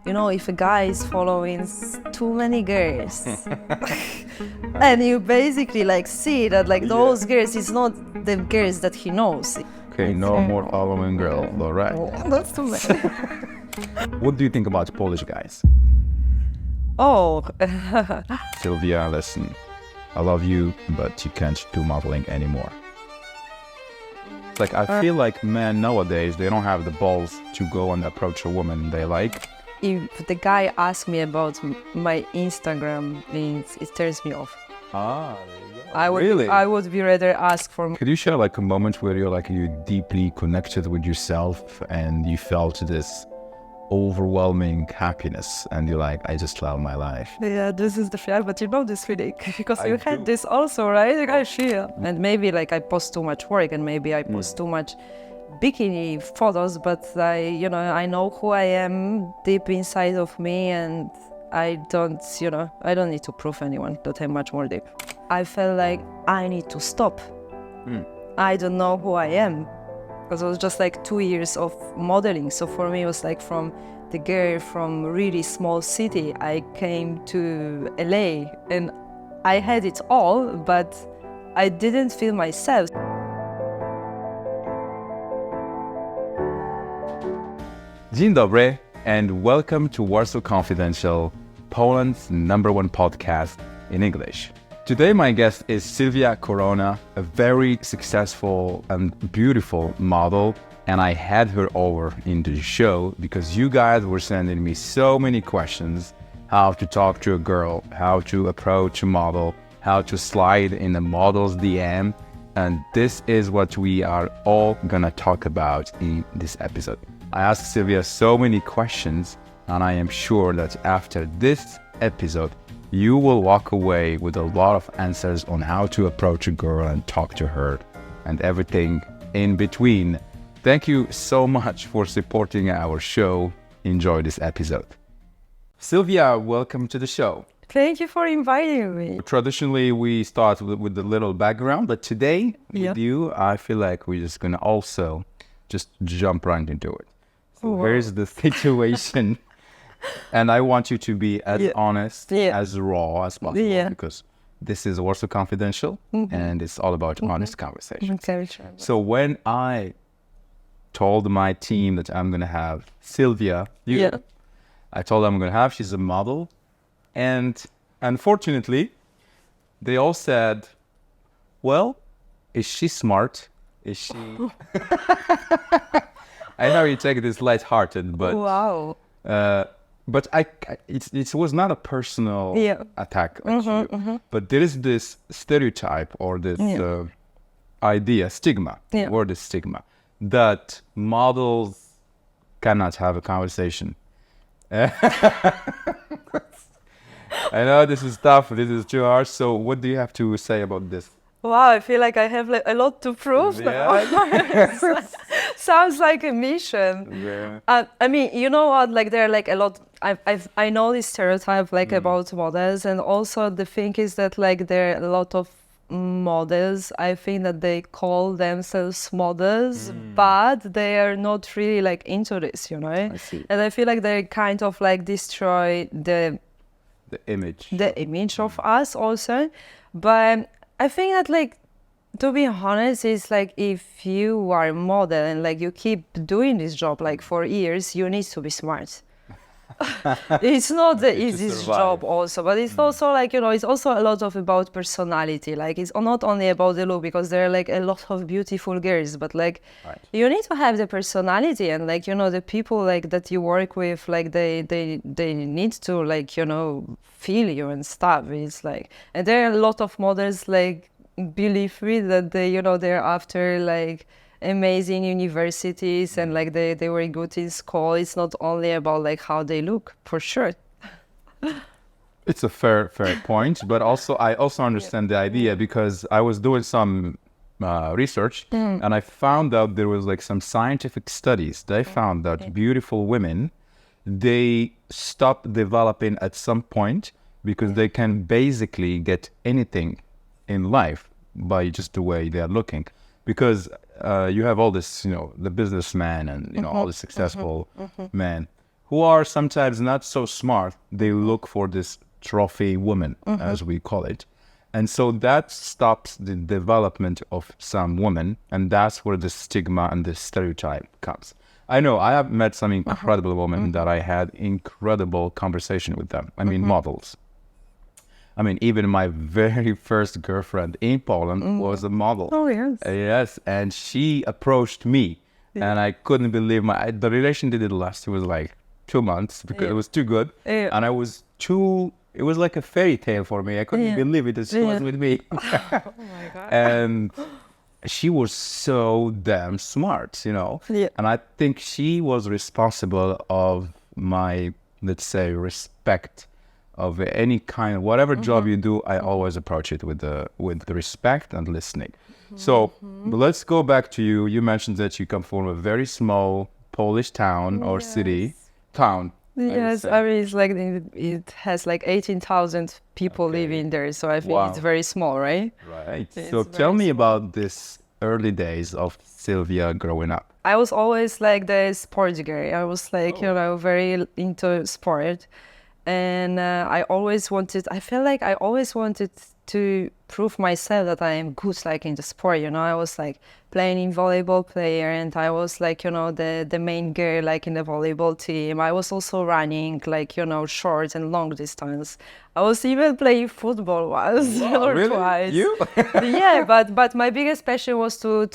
if a guy is following too many girls, and you basically like see that like those girls, it's not the girls that he knows. Okay, no more following girl, all right. That's too many. What do you think about Polish guys? Oh, Sylwia, listen, I love you, but you can't do modeling anymore. It's like, I feel like men nowadays, they don't have the balls to go and approach a woman they like. if the guy asks me about my Instagram, it turns me off. Ah, there you go. I would be rather ask for. Could you share like a moment where you deeply connected with yourself and you felt this overwhelming happiness and you're like, I just love my life? Yeah, this is the fear, but you know this feeling because I you do. had this also, right? Like I feel, and maybe like I post too much work, and maybe I post too much bikini photos, but I know who I am deep inside of me, and I don't need to prove anyone that I'm much more deep. I felt like I need to stop. I don't know who I am. Because it was just like 2 years of modeling. So for me, it was like from the girl from really small city, I came to LA and I had it all, but I didn't feel myself. Dzień dobry and welcome to Warsaw Confidential, Poland's #1 podcast in English. Today my guest is Sylwia Corona, a very successful and beautiful model, and I had her over into the show because you guys were sending me so many questions: how to talk to a girl, how to approach a model, how to slide in a model's DM, and this is what we are all gonna talk about in this episode. I asked Sylwia so many questions, and I am sure that after this episode, you will walk away with a lot of answers on how to approach a girl and talk to her and everything in between. Thank you so much for supporting our show. Enjoy this episode. Sylwia, welcome to the show. Thank you for inviting me. Traditionally, we start with the little background, but today with you, I feel like we're just gonna also just jump right into it. So here's the situation. And I want you to be as honest, as raw as possible, because this is Warsaw Confidential, and it's all about honest conversation. Okay, sure. So when I told my team that I'm going to have Sylwia, I told them I'm going to have, she's a model. And unfortunately, they all said, well, is she smart? Is she... I know you take this lighthearted, but... Wow. But it was not a personal attack at you. But there is this stereotype or this idea, stigma, or the stigma, that models cannot have a conversation. I know this is tough, this is too hard. So what do you have to say about this? Wow, I feel like I have like a lot to prove now. Sounds like a mission. Yeah. I mean, you know what? Like there are like a lot. I know this stereotype like about models, and also the thing is that like there are a lot of models. I think that they call themselves models, but they are not really like into this, I see. And I feel like they kind of like destroy the image of us also, but. I think that like, to be honest, it's like if you are a model and like you keep doing this job like for years, you need to be smart. It's not the easiest job also, but it's also like, it's also a lot of about personality. Like it's not only about the look, because there are like a lot of beautiful girls, but like you need to have the personality, and like, the people like that you work with, like they need to like, feel you and stuff. It's like, and there are a lot of models like, believe me, that they're after like amazing universities and like they were good in school. It's not only about like how they look, for sure. It's a fair point, but also I also understand the idea, because I was doing some research and I found out there was like some scientific studies. They found that beautiful women, they stop developing at some point because they can basically get anything in life by just the way they are looking. Because you have all this, the businessman and, all the successful men who are sometimes not so smart, they look for this trophy woman, as we call it. And so that stops the development of some women, and that's where the stigma and the stereotype comes. I know I have met some incredible women that I had incredible conversation with them. I mean, models. I mean, even my very first girlfriend in Poland was a model. Oh, yes. Yes, and she approached me, and I couldn't believe the relation didn't last. It was like 2 months because it was too good, and it was like a fairy tale for me. I couldn't believe it. She was with me. Oh my God. And she was so damn smart, you know. Yeah. And I think she was responsible of my, let's say, respect of any kind, whatever job you do. I always approach it with the respect and listening. So let's go back to you. You mentioned that you come from a very small Polish town or city. Town. Yes, I mean, it's like it has like 18,000 people living there, so I think it's very small, right? Right. It's So very tell me about this early days of Sylwia growing up. I was always like the sports girl. I was like, you know, very into sport. And I felt like I always wanted to prove myself that I am good, like in the sport, you know. I was like playing in volleyball player, and I was like, you know, the main girl, like in the volleyball team. I was also running, like, you know, short and long distance. I was even playing football once or really? twice. You? Yeah, but my biggest passion was to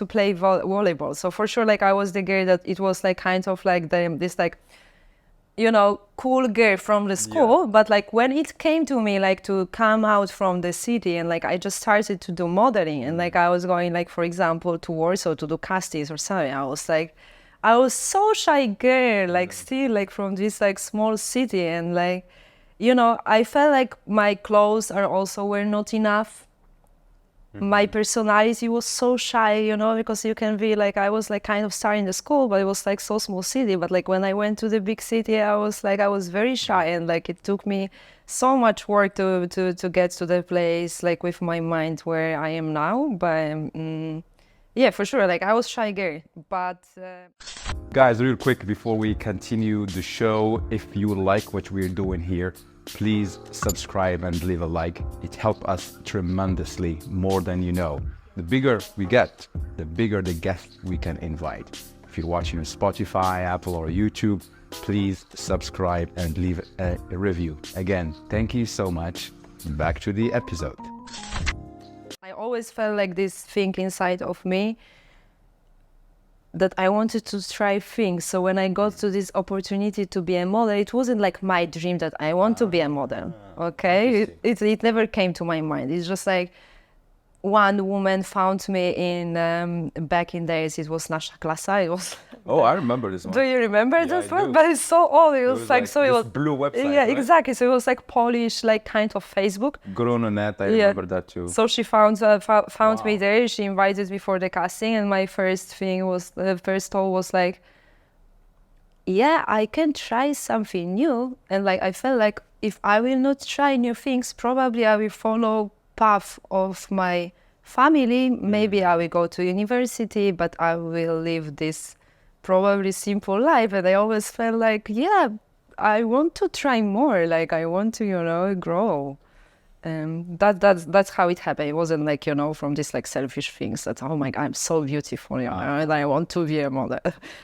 play volleyball. So for sure, like I was the girl that it was like kind of like this like, you know, cool girl from the school. But like when it came to me, like to come out from the city, and like I just started to do modeling, and like I was going, like, for example, to Warsaw to do castings or something. I was so shy girl, like still like from this like small city, and like, you know, I felt like my clothes were not enough. My personality was so shy, you know, because you can be like, I was like kind of starting the school, but it was like so small city. But like when I went to the big city, I was very shy, and like it took me so much work to get to the place, like with my mind where I am now. But yeah, for sure, like I was shy girl. But Guys, real quick before we continue the show, if you like what we're doing here, please subscribe and leave a like. It helps us tremendously, more than you know. The bigger we get, the bigger the guests we can invite. If you're watching on Spotify, Apple, or YouTube, please subscribe and leave a review. Again, thank you so much. Back to the episode. I always felt like this thing inside of me that I wanted to try things. So when I got to this opportunity to be a model, it wasn't like my dream that I want to be a model. Okay, it never came to my mind. It's just like one woman found me in back in days. It was Nasza Klasa. It was. Oh, I remember this one. Do you remember that I one? do. But it's so old. It was like so. It was blue website. Yeah, right? exactly. So it was like Polish, like kind of Facebook. Grononet, I remember that too. So she found me there. She invited me for the casting, and my first thought was like, yeah, I can try something new. And like I felt like if I will not try new things, probably I will follow path of my family. Maybe I will go to university, but I will live this probably simple life. And I always felt like, yeah, I want to try more. Like I want to, you know, grow. That's how it happened. It wasn't like, you know, from this like selfish things that, oh my God, I'm so beautiful, you know, and I want to be a model.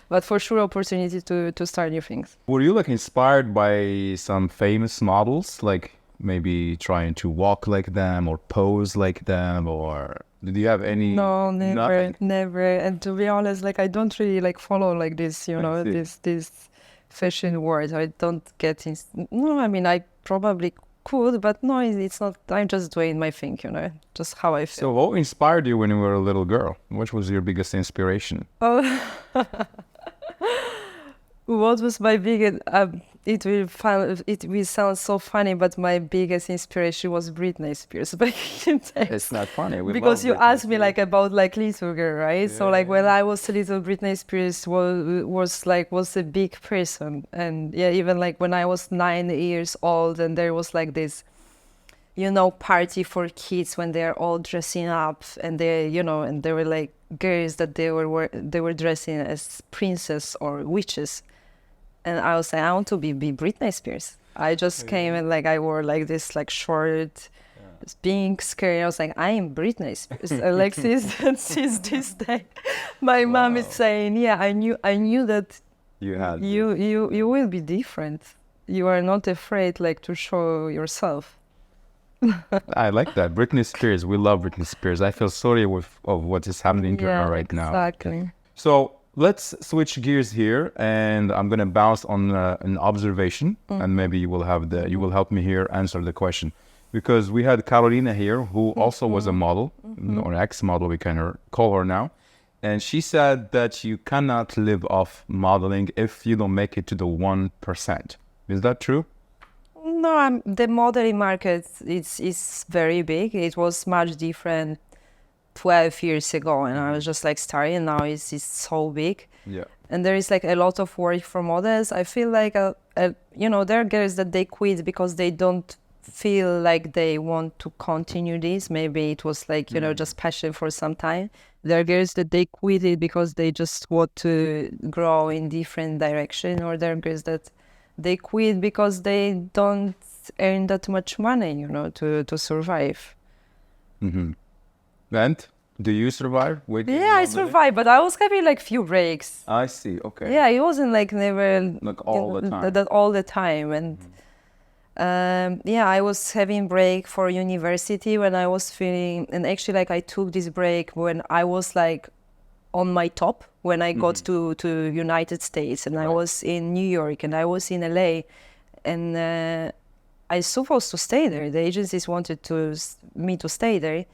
But for sure, opportunity to start new things. Were you like inspired by some famous models, like maybe trying to walk like them or pose like them, or did you have any? No, Nothing? never. And to be honest, like I don't really like follow like this, you know, see. this fashion world. I don't get in. No, I mean I probably could, but no, it's not. I'm just doing my thing, you know, just how I feel. So what inspired you when you were a little girl? What was your biggest inspiration? Oh, what was my biggest? It will sound so funny, but my biggest inspiration was Britney Spears back in the days. It's not funny. We Because love you Britney asked me Spears. like about like little girl, right? So like when I was a little, Britney Spears was a big person, and yeah, even like when I was 9 years old, and there was like this, you know, party for kids when they're all dressing up, and they, you know, and there were like girls that they were dressing as princess or witches. And I was like, I want to be Britney Spears. I just came and like I wore like this like short, pink skirt. I was like, I am Britney Spears. And like since this day, my mom is saying, yeah, I knew that you will be different. You are not afraid like to show yourself. I like that. Britney Spears. We love Britney Spears. I feel sorry of what is happening to her right now. Exactly. So let's switch gears here, and I'm gonna bounce on an observation, and maybe you will help me here answer the question, because we had Carolina here, who also was a model, or ex-model, we can call her now, and she said that you cannot live off modeling if you don't make it to the 1%. Is that true? No, the modeling market is very big. It was much different 12 years ago, and I was just like starting. Now it's so big. Yeah. And there is like a lot of work for models. I feel like there are girls that they quit because they don't feel like they want to continue this. Maybe it was like just passion for some time. There are girls that they quit it because they just want to grow in different direction, or there are girls that they quit because they don't earn that much money, to survive. Mm-hmm. And do you survive? Yeah, I survived, but I was having like few breaks. I see. Okay. Yeah, it wasn't like never Like all the time. that all the time. And I was having break for university when I was feeling, and actually like I took this break when I was like on my top, when I got to United States, and I was in New York and I was in LA, and I was supposed to stay there. The agencies wanted me to stay there.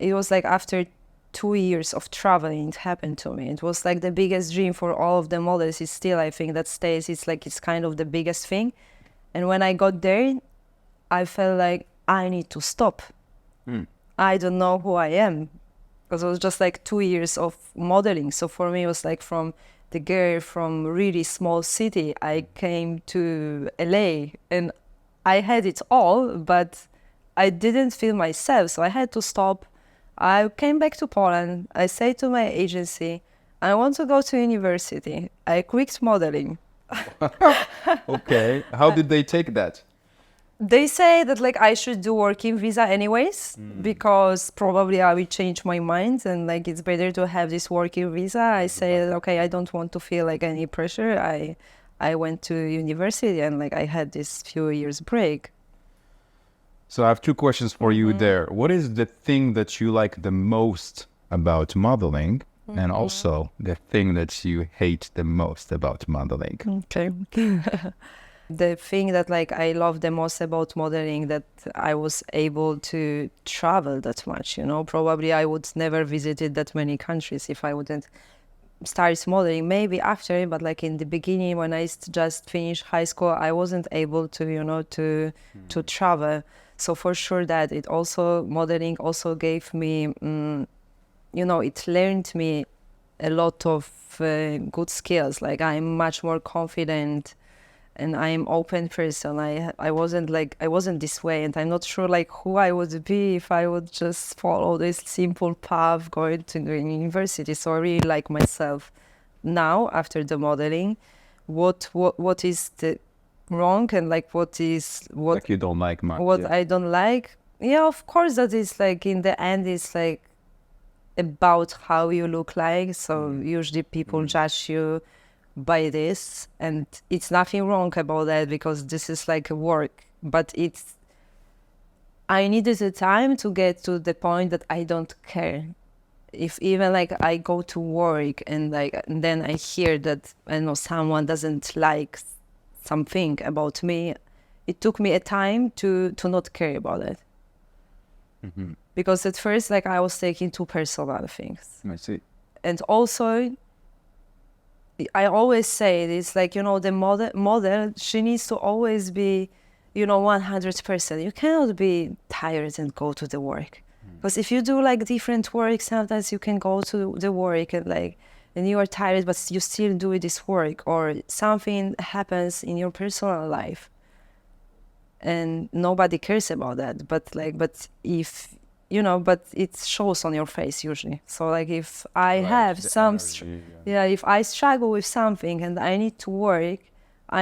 It was like after 2 years of traveling, it happened to me. It was like the biggest dream for all of the models. It's still, I think, that stays. It's kind of the biggest thing. And when I got there, I felt like I need to stop. I don't know who I am, because it was just like 2 years of modeling. So for me, it was like from the girl from really small city, I came to LA and I had it all, but I didn't feel myself. So I had to stop. I came back to Poland. I said to my agency, I want to go to university. I quit modeling. Okay. How did they take that? They say that like I should do working visa anyways, because probably I will change my mind, and like it's better to have this working visa. I say, okay, I don't want to feel like any pressure. I went to university and like I had this few years break. So I have two questions for you there. What is the thing that you like the most about modeling, and also the thing that you hate the most about modeling? Okay. The thing that like I love the most about modeling, that I was able to travel that much, Probably I would never visited that many countries if I wouldn't start modeling. Maybe after, but like in the beginning when I just finished high school, I wasn't able to, to travel. So for sure that modeling also gave me, it learned me a lot of good skills. Like I'm much more confident, and I'm open person. I wasn't this way, and I'm not sure like who I would be if I would just follow this simple path going to the university. So I really like myself now after the modeling. What is the wrong, and like what Like you don't like much. What I don't like? Yeah, of course that is like in the end it's like about how you look like. So usually people judge you by this, and it's nothing wrong about that, because this is like a work. But I needed the time to get to the point that I don't care if even like I go to work and then I hear that someone doesn't like something about me. It took me a time to not care about it. Because at first like I was taking too personal things. I see. And also I always say this, like, the model, she needs to always be, 100%. You cannot be tired and go to the work. Because if you do like different work, sometimes you can go to the work and you are tired, but you still do this work, or something happens in your personal life and nobody cares about that. But if, but it shows on your face usually. So like if I have some, if I struggle with something and I need to work,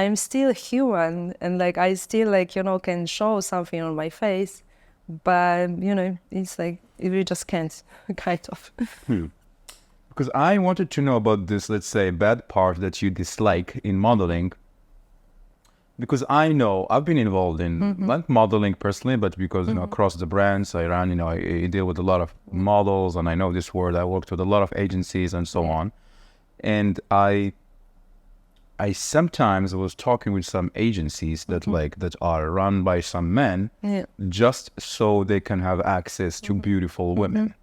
I'm still human, and like I still like, you know, can show something on my face, but you know, it's like we just can't, kind of. Because I wanted to know about this, let's say, bad part that you dislike in modeling. Because I know I've been involved in not modeling personally, but because you know across the brands I run, you know, I deal with a lot of models, and I know this world. I worked with a lot of agencies and so on, and I sometimes was talking with some agencies that that are run by some men, just so they can have access to beautiful women.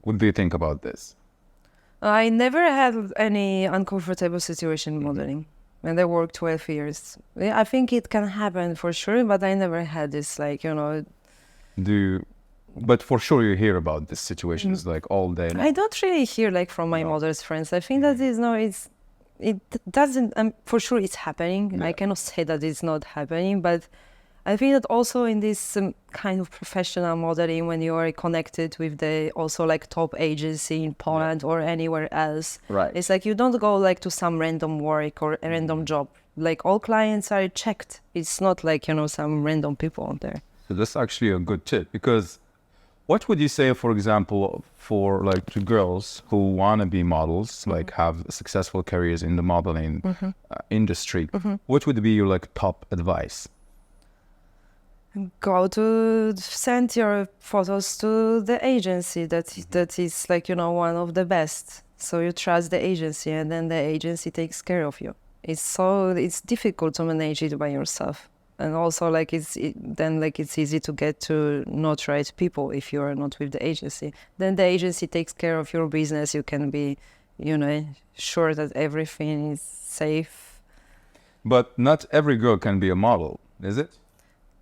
What do you think about this? I never had any uncomfortable situation modeling. And I worked 12 years. Yeah, I think it can happen for sure, but I never had this, like, you know. But for sure you hear about these situations like all day long. I don't really hear like from my mother's friends. I think that is no, it doesn't. For sure it's happening. Yeah. I cannot say that it's not happening, but I think that also in this kind of professional modeling, when you are connected with the also like top agency in Poland or anywhere else, Right. it's like you don't go like to some random work or a random job. Like all clients are checked. It's not like, you know, some random people out there. So that's actually a good tip, because what would you say, for example, for like to girls who want to be models, like have successful careers in the modeling industry? What would be your like top advice? Go to send your photos to the agency that is like, you know, one of the best. So you trust the agency, and then the agency takes care of you. It's difficult to manage it by yourself, and also like it's easy to get to not right people if you are not with the agency. Then the agency takes care of your business. You can be, you know, sure that everything is safe. But not every girl can be a model, is it?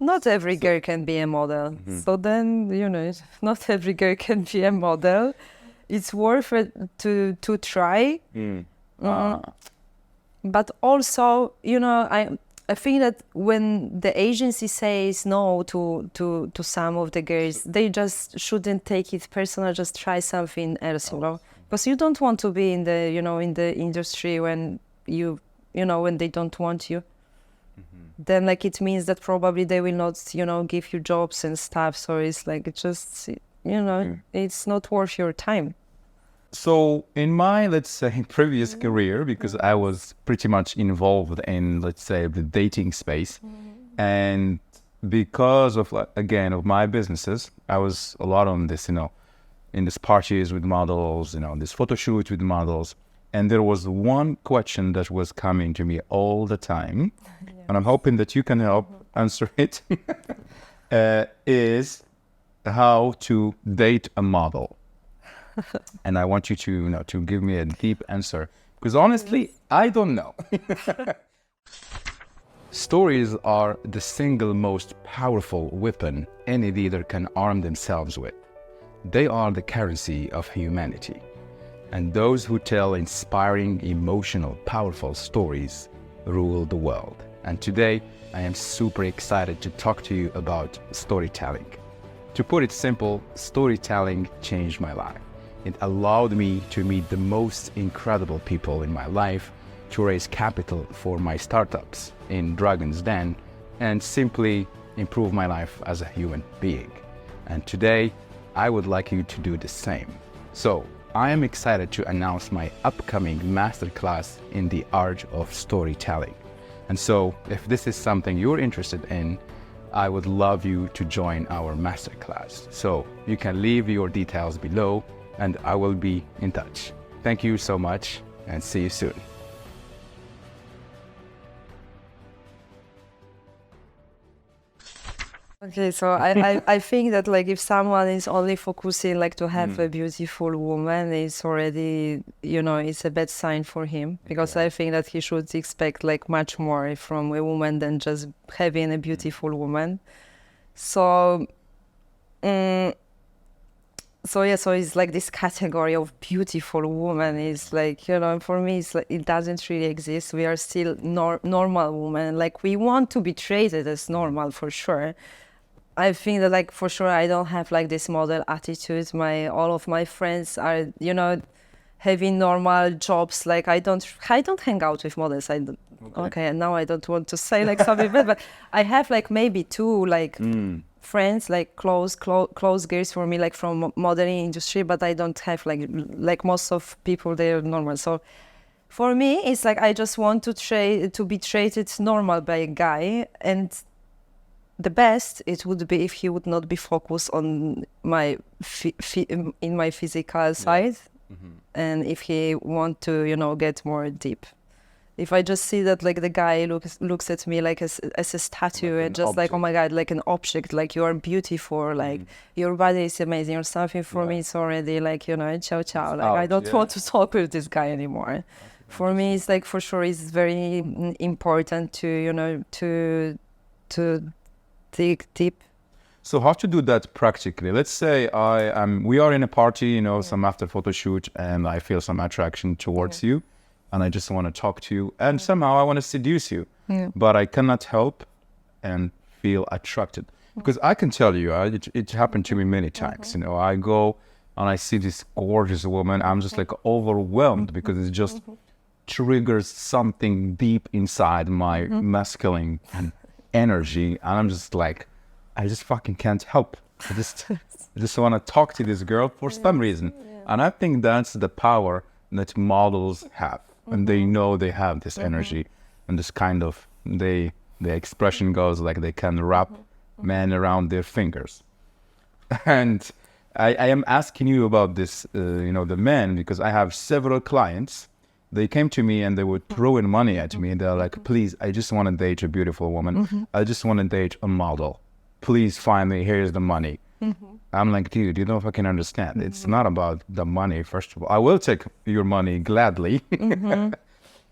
Not every girl can be a model. So then, you know, not every girl can be a model. It's worth it to try. But also, you know, I think that when the agency says no to some of the girls, they just shouldn't take it personal. Just try something else, you know, because you don't want to be in the, you know, in the industry when you know, when they don't want you. Then like it means that probably they will not, you know, give you jobs and stuff. So it's like, it just, you know, it's not worth your time. So in my, let's say, previous career, because I was pretty much involved in, let's say, the dating space, and because of, like, again, of my businesses, I was a lot on this, you know, in these parties with models, you know, this photo shoot with models. And there was one question that was coming to me all the time, and I'm hoping that you can help answer it, is how to date a model. And I want you to, you know, to give me a deep answer, because honestly, I don't know. Stories are the single most powerful weapon any leader can arm themselves with. They are the currency of humanity. And those who tell inspiring, emotional, powerful stories rule the world. And today, I am super excited to talk to you about storytelling. To put it simple, storytelling changed my life. It allowed me to meet the most incredible people in my life, to raise capital for my startups in Dragon's Den, and simply improve my life as a human being. And today, I would like you to do the same. So, I am excited to announce my upcoming masterclass in the art of storytelling. And so, if this is something you're interested in, I would love you to join our masterclass. So, you can leave your details below, and I will be in touch. Thank you so much, and see you soon. Okay, so I think that like if someone is only focusing like to have a beautiful woman, it's already, you know, it's a bad sign for him, because I think that he should expect like much more from a woman than just having a beautiful woman. So so it's like this category of beautiful woman is like, you know, for me it's like it doesn't really exist. We are still normal women. Like we want to be treated as normal for sure. I think that like for sure I don't have like this model attitude. All of my friends are, you know, having normal jobs. Like I don't hang out with models. Okay, and now I don't want to say like something bad, but I have like maybe two like friends, like close girls for me, like from modeling industry, but I don't have like most of people, they're normal. So for me, it's like I just want to be treated normal by a guy, and the best it would be if he would not be focused on my in my physical side, and if he want to, you know, get more deep. If I just see that like the guy looks at me like as a statue, Like and an just like, object. oh my God, like an object, like you are beautiful, like your body is amazing or something, for me it's already like, you know, ciao ciao. Like I out, don't yeah. want to talk with this guy anymore. For me, it's like, for sure, it's very important to, you know, to dig deep. So how to do that practically? Let's say we are in a party, you know, some after photo shoot, and I feel some attraction towards you, and I just want to talk to you, and somehow I want to seduce you, but I cannot help and feel attracted, because I can tell you, it happened to me many times. You know, I go and I see this gorgeous woman, I'm just like overwhelmed because it just triggers something deep inside my masculine energy, and I'm just like, I just fucking can't help. I just want to talk to this girl for some reason. And I think that's the power that models have. And they know they have this energy and this kind of, the expression goes like they can wrap men around their fingers. And I am asking you about this, you know, the men, because I have several clients. They came to me and they would throw in money at me. And they're like, please, I just want to date a beautiful woman. I just want to date a model. Please find me, here's the money. I'm like, dude, you don't fucking understand. It's not about the money, first of all. I will take your money gladly.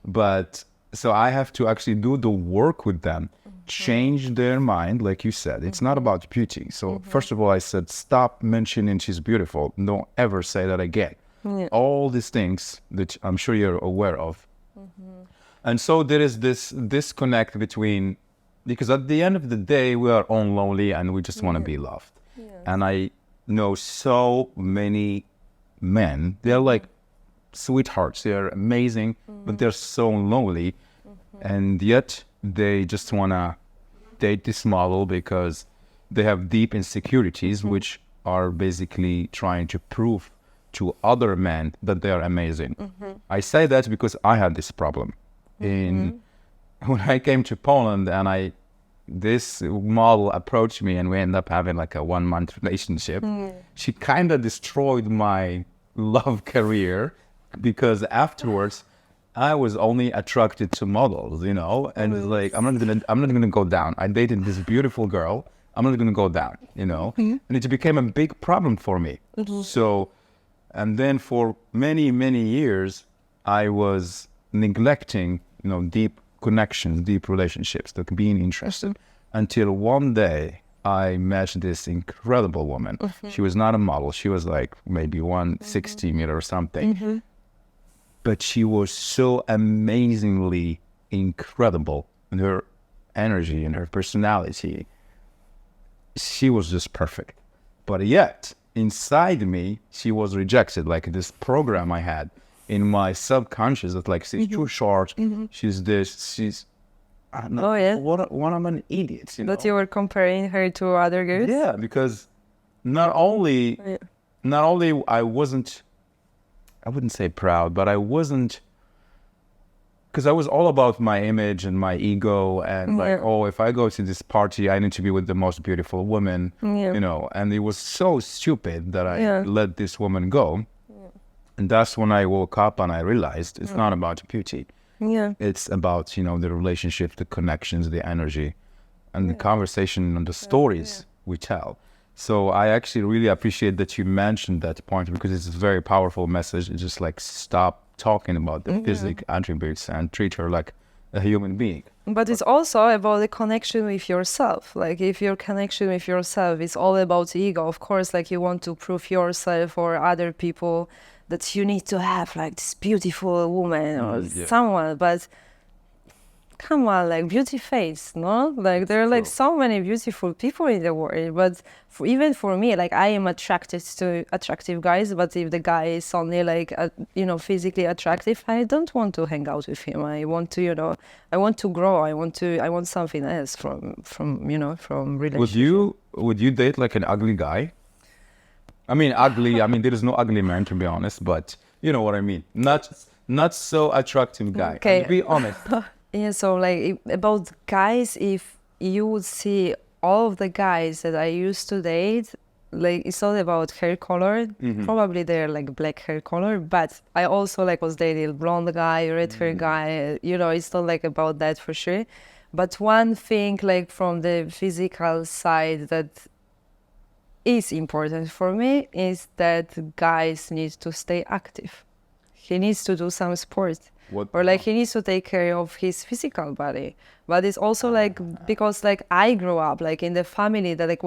But so I have to actually do the work with them, change their mind, like you said. It's not about beauty. So first of all, I said, stop mentioning she's beautiful. Don't ever say that again. All these things that I'm sure you're aware of. And so there is this disconnect between, because at the end of the day, we are all lonely and we just want to be loved. And I know so many men, they're like sweethearts, they're amazing, but they're so lonely. And yet they just want to date this model because they have deep insecurities, which are basically trying to prove to other men that they are amazing. I say that because I had this problem. When I came to Poland, and this model approached me, and we ended up having like a 1-month relationship. She kind of destroyed my love career, because afterwards I was only attracted to models, you know, and it's like, I'm not gonna go down. I dated this beautiful girl. I'm not gonna go down, you know, and it became a big problem for me. So, and then for many, many years, I was neglecting, you know, deep connections, deep relationships, that being interested, until one day I met this incredible woman. She was not a model. She was like maybe 160 meter or something. But she was so amazingly incredible in her energy and her personality. She was just perfect. But yet, inside me, she was rejected. Like this program I had in my subconscious that like, she's too short, she's this, she's... I don't know, what I'm an idiot, you know? That you were comparing her to other girls? Yeah, because not only I wasn't, I wouldn't say proud, but I wasn't, because I was all about my image and my ego, and like, oh, if I go to this party, I need to be with the most beautiful woman, you know, and it was so stupid that I let this woman go. And that's when I woke up and I realized it's not about beauty. It's about, you know, the relationship, the connections, the energy, and the conversation and the stories we tell. So I actually really appreciate that you mentioned that point, because it's a very powerful message. It's just like, stop talking about the physical attributes and treat her like a human being. But it's also about the connection with yourself. Like if your connection with yourself is all about ego, of course, like you want to prove yourself or other people that you need to have like this beautiful woman or someone. But KAMAL, like beauty face, no? Like there are like True. so many beautiful people in the world, but even for me, like I am attracted to attractive guys, but if the guy is only like, physically attractive, I don't want to hang out with him. I want to, I want to grow. I want something else from relationship. Would you date like an ugly guy? I mean, ugly. I mean, there is no ugly man, to be honest, but you know what I mean. Not so attractive guy. Okay. I mean, be honest. Yeah, so like about guys, if you would see all of the guys that I used to date, like it's not about hair color. Probably they're like black hair color, but I also like was dating a blonde guy, red hair guy. It's not like about that for sure. But one thing like from the physical side that is important for me is that guys need to stay active. He needs to do some sport. Or like he needs to take care of his physical body, but it's also like because like I grew up like in the family that like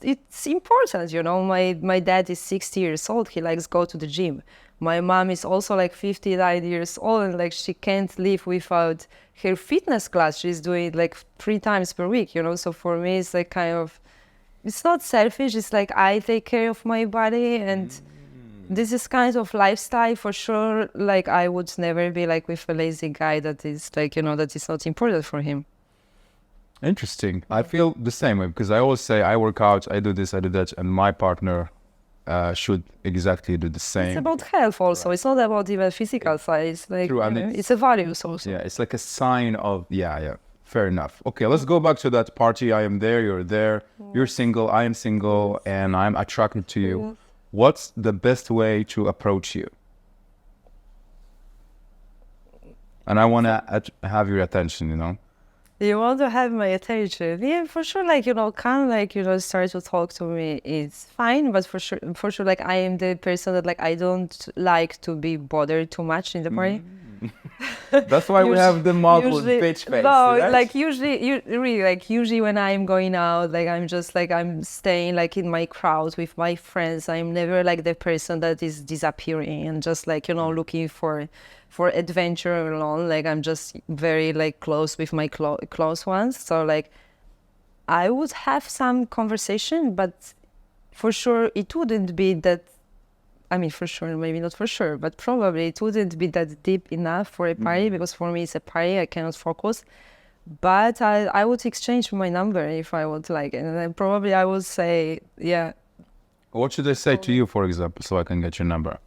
it's important, my dad is 60 years old, he likes go to the gym. My mom is also like 59 years old and like she can't live without her fitness class. She's doing it like 3 times per week, so for me it's like kind of, it's not selfish, it's like I take care of my body, and this is kind of lifestyle for sure. Like I would never be like with a lazy guy that is like, that is not important for him. Interesting. I feel the same way because I always say I work out, I do this, I do that, and my partner should exactly do the same. It's about health also. Right. It's not about even physical side. It's like, true, it's a values also. Yeah, it's like a sign of, yeah. Fair enough. Okay, let's go back to that party. I am there, you're there. You're single, I am single, and I'm attracted to you. What's the best way to approach you? And I want to have your attention, You want to have my attention? Yeah, for sure. Like, start to talk to me. It's fine, but for sure, like I am the person that like I don't like to be bothered too much in the party. That's why we have the model with bitch face. No, right? like usually when I'm going out, like I'm just like I'm staying like in my crowd with my friends. I'm never like the person that is disappearing and just like looking for adventure alone. Like I'm just very like close with my close ones. So like I would have some conversation, but for sure it wouldn't be that. I mean, for sure, maybe not for sure, but probably it wouldn't be that deep enough for a party because for me it's a party, I cannot focus. But I would exchange my number if I would like it. And then probably I would say, yeah. What should I say to you, for example, so I can get your number?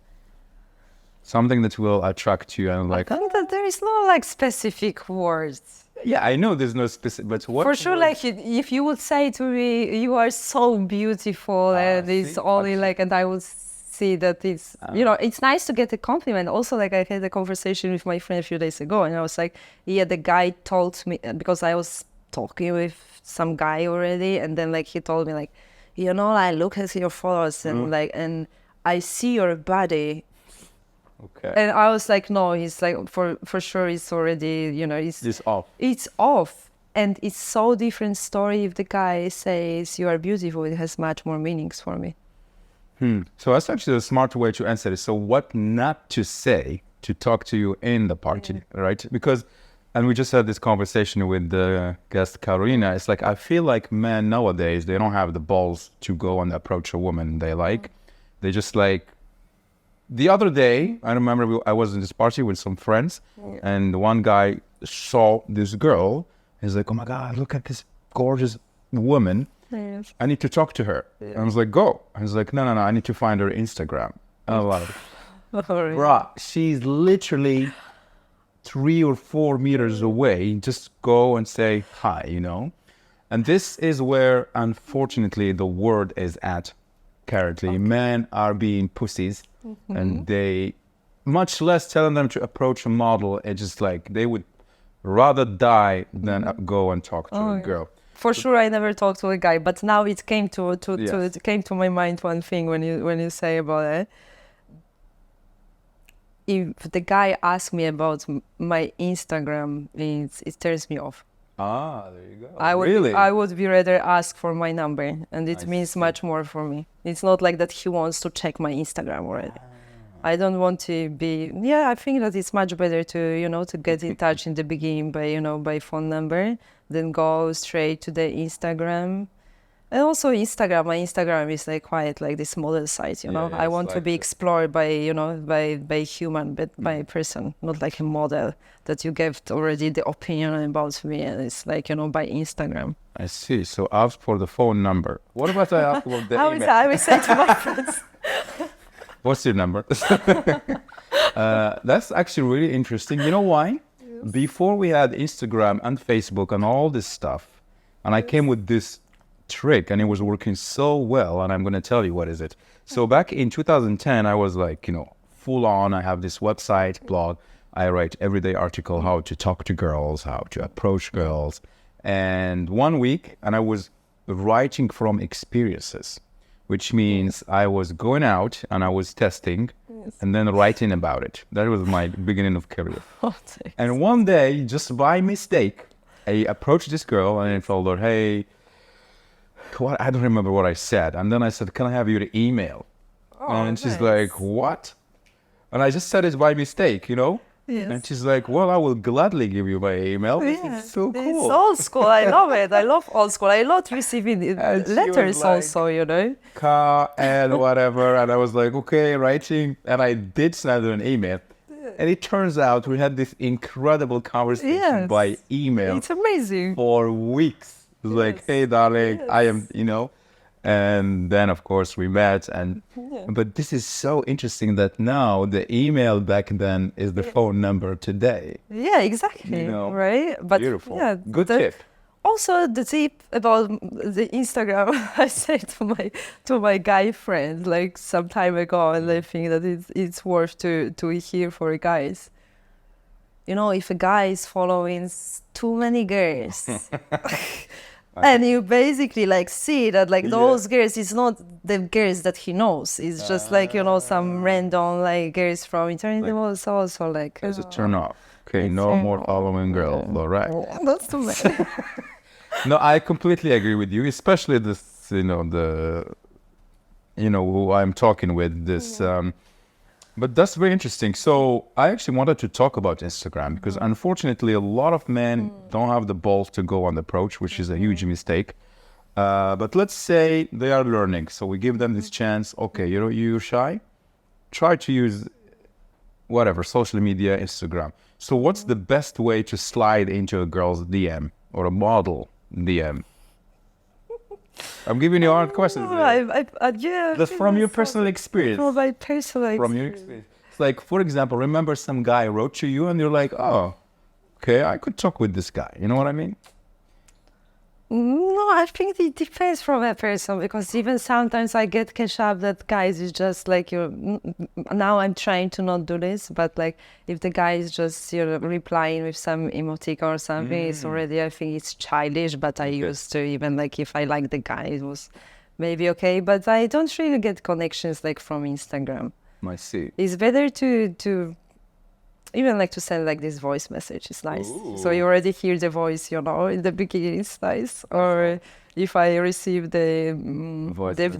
Something that will attract you and like... I think that there is no like specific words. Yeah, I know there's no specific, but what... For sure, like if you would say to me, you are so beautiful and it's only like, and I would see that it's, it's nice to get a compliment. Also, like I had a conversation with my friend a few days ago and I was like, yeah, the guy told me, because I was talking with some guy already, and then like he told me like, I look at your photos and like, and I see your body. Okay. And I was like, no, he's like, for sure it's already, it's off. It's off. And it's so different story if the guy says you are beautiful, it has much more meanings for me. So that's actually a smart way to answer it. So what not to say to talk to you in the party, right? Because, and we just had this conversation with the guest Karolina. It's like, I feel like men nowadays, they don't have the balls to go and approach a woman they like. They just like, the other day, I remember I was in this party with some friends and one guy saw this girl. He's like, oh my God, look at this gorgeous woman. Yes. I need to talk to her. Yeah. I was like, go. I was like, no, I need to find her Instagram. And I'm like, bruh, she's literally 3 or 4 meters away. Just go and say hi, And this is where, unfortunately, the word is at currently. Okay. Men are being pussies and they, much less telling them to approach a model. It's just like, they would rather die than go and talk to a girl. For sure, I never talked to a guy, but now it came to my mind one thing when you say about it. If the guy asks me about my Instagram, it turns me off. Ah, there you go. I would be rather ask for my number, and it means much more for me. It's not like that he wants to check my Instagram already. I don't want to be. Yeah, I think that it's much better to to get in touch in the beginning by by phone number, then go straight to the Instagram. And also Instagram, my Instagram is like quite like this model site, Yeah, I it's want to like be explored by, by human, but by a person, not like a model that you gave already the opinion about me. And it's like, by Instagram. I see. So ask for the phone number. What about I ask about the How is email? that? I will say to my friends. What's your number? That's actually really interesting. You know why? Yes. Before we had Instagram and Facebook and all this stuff, and I came with this trick and it was working so well, and I'm going to tell you what is it. So back in 2010, I was like, full on. I have this website, blog. I write everyday article, how to talk to girls, how to approach girls. And one week, and I was writing from experiences, which means I was going out and I was testing and then writing about it. That was my beginning of career. And one day, just by mistake, I approached this girl and I told her, hey, I don't remember what I said. And then I said, can I have your email? And she's like, what? And I just said it by mistake, Yes. And she's like, well, I will gladly give you my email. Yeah. It's so cool. It's old school. I love it. I love old school. I love receiving letters like, also, and whatever. And I was like, okay, writing. And I did send her an email. And it turns out we had this incredible conversation by email. It's amazing. For weeks. It was like, hey, darling, I am, And then, of course, we met. But this is so interesting that now the email back then is the phone number today. Yeah, exactly. Right? But beautiful. Yeah, good tip. Also, the tip about the Instagram, I said to my guy friend like some time ago, and I think that it's worth to hear for guys. If a guy is following too many girls. And you basically see that those girls is not the girls that he knows. It's just some random girls from internet. It was also as a turn off. Okay, no more following girls. All right. That's too many. No, I completely agree with you, especially this, who I'm talking with, this. But that's very interesting. So I actually wanted to talk about Instagram because unfortunately a lot of men don't have the balls to go on the approach, which is a huge mistake. But let's say they are learning. So we give them this chance. Okay, you're shy. Try to use whatever, social media, Instagram. So what's the best way to slide into a girl's DM or a model DM? I'm giving you hard questions. Yeah. That's from your personal experience. From my personal experience. From your experience. It's like, for example, remember some guy wrote to you and you're like, oh, okay, I could talk with this guy. You know what I mean? No, I think it depends from a person, because even sometimes I get catch up that guys is just now I'm trying to not do this, but if the guy is just replying with some emoticon or something, it's already, I think it's childish, but I used to even if I like the guy, it was maybe okay, but I don't really get connections from Instagram. I see. It's better to even to send this voice message is nice. Ooh. So you already hear the voice, in the beginning, it's nice. Or if I receive the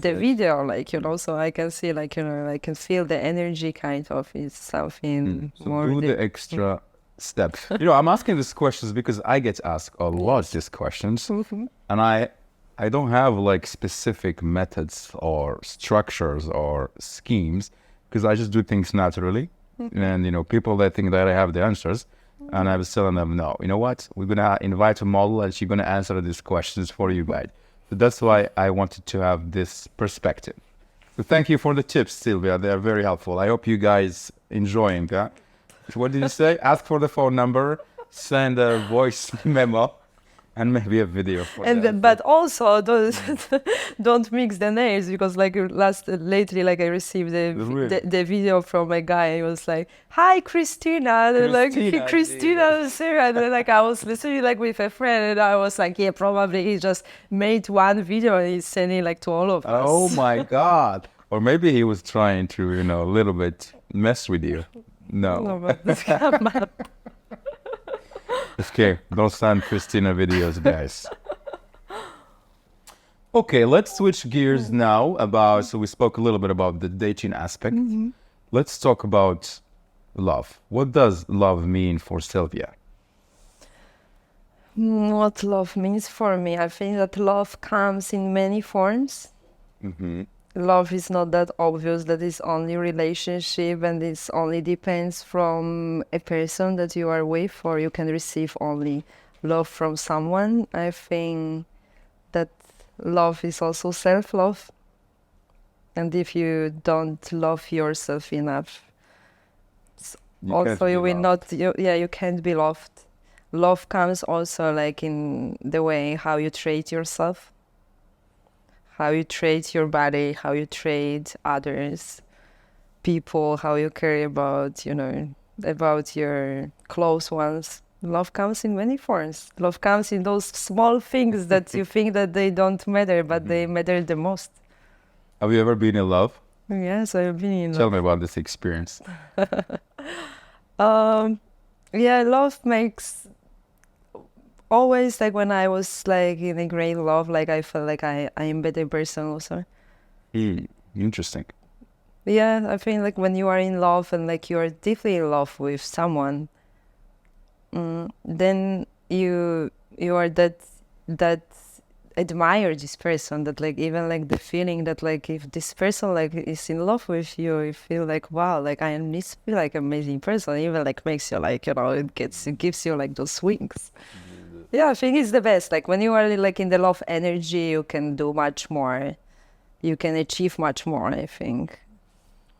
video, so I can see, I can feel the energy kind of. It's something so more. Do the extra step. I'm asking these questions because I get asked a lot these questions, and I don't have specific methods or structures or schemes because I just do things naturally. And, people that think that I have the answers, and I was telling them, no, you know what? We're going to invite a model and she's going to answer these questions for you guys. So that's why I wanted to have this perspective. So thank you for the tips, Sylwia. They are very helpful. I hope you guys enjoying that. So what did you say? Ask for the phone number, send a voice memo, and maybe a video for that. But also don't mix the names, because lately I received the video from a guy. He was like, hi Christina, Christina Sarah. And then I was listening with a friend, and I was like, yeah, probably he just made one video and he's sending to all of us. Oh my God. Or maybe he was trying to a little bit mess with you. No, but that's KAMAL. Okay, don't send Christina videos, guys. Okay, let's switch gears now so we spoke a little bit about the dating aspect. let's talk about love. What does love mean for Sylwia? What love means for me, I think that love comes in many forms. Love is not that obvious that it's only relationship and it's only depends from a person that you are with, or you can receive only love from someone. I think that love is also self-love. And if you don't love yourself enough, also you will not, you can't be loved. Love comes also like in the way how you treat yourself, how you treat your body, how you treat others, people, how you care about, about your close ones. Love comes in many forms. Love comes in those small things that you think that they don't matter, but they matter the most. Have you ever been in love? Yes, I've been in love. Tell me about this experience. Yeah, love makes always, like when I was like in a great love, like I felt like I am a better person also. Interesting. Yeah, I think like when you are in love and like you are deeply in love with someone, then you are that admire this person, that like even like the feeling that like if this person like is in love with you, you feel like wow, like I am this feel like amazing person, even like makes you like it gives you like those wings. Yeah, I think it's the best. Like when you are like in the love energy, you can do much more. You can achieve much more, I think.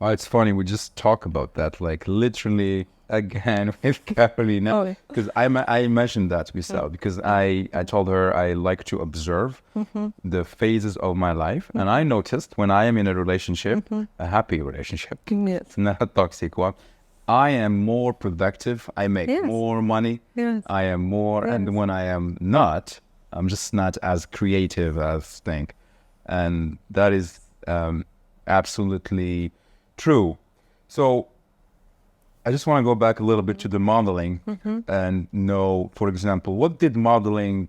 Oh, it's funny. We just talk about that, like literally again with Carolina, because I mentioned that to myself because I told her I like to observe the phases of my life, and I noticed when I am in a relationship, a happy relationship, not a toxic one, I am more productive. I make more money. I am more, and when I am not, I'm just not as creative as think, and that is absolutely true. So I just want to go back a little bit to the modeling and know, for example, what did modeling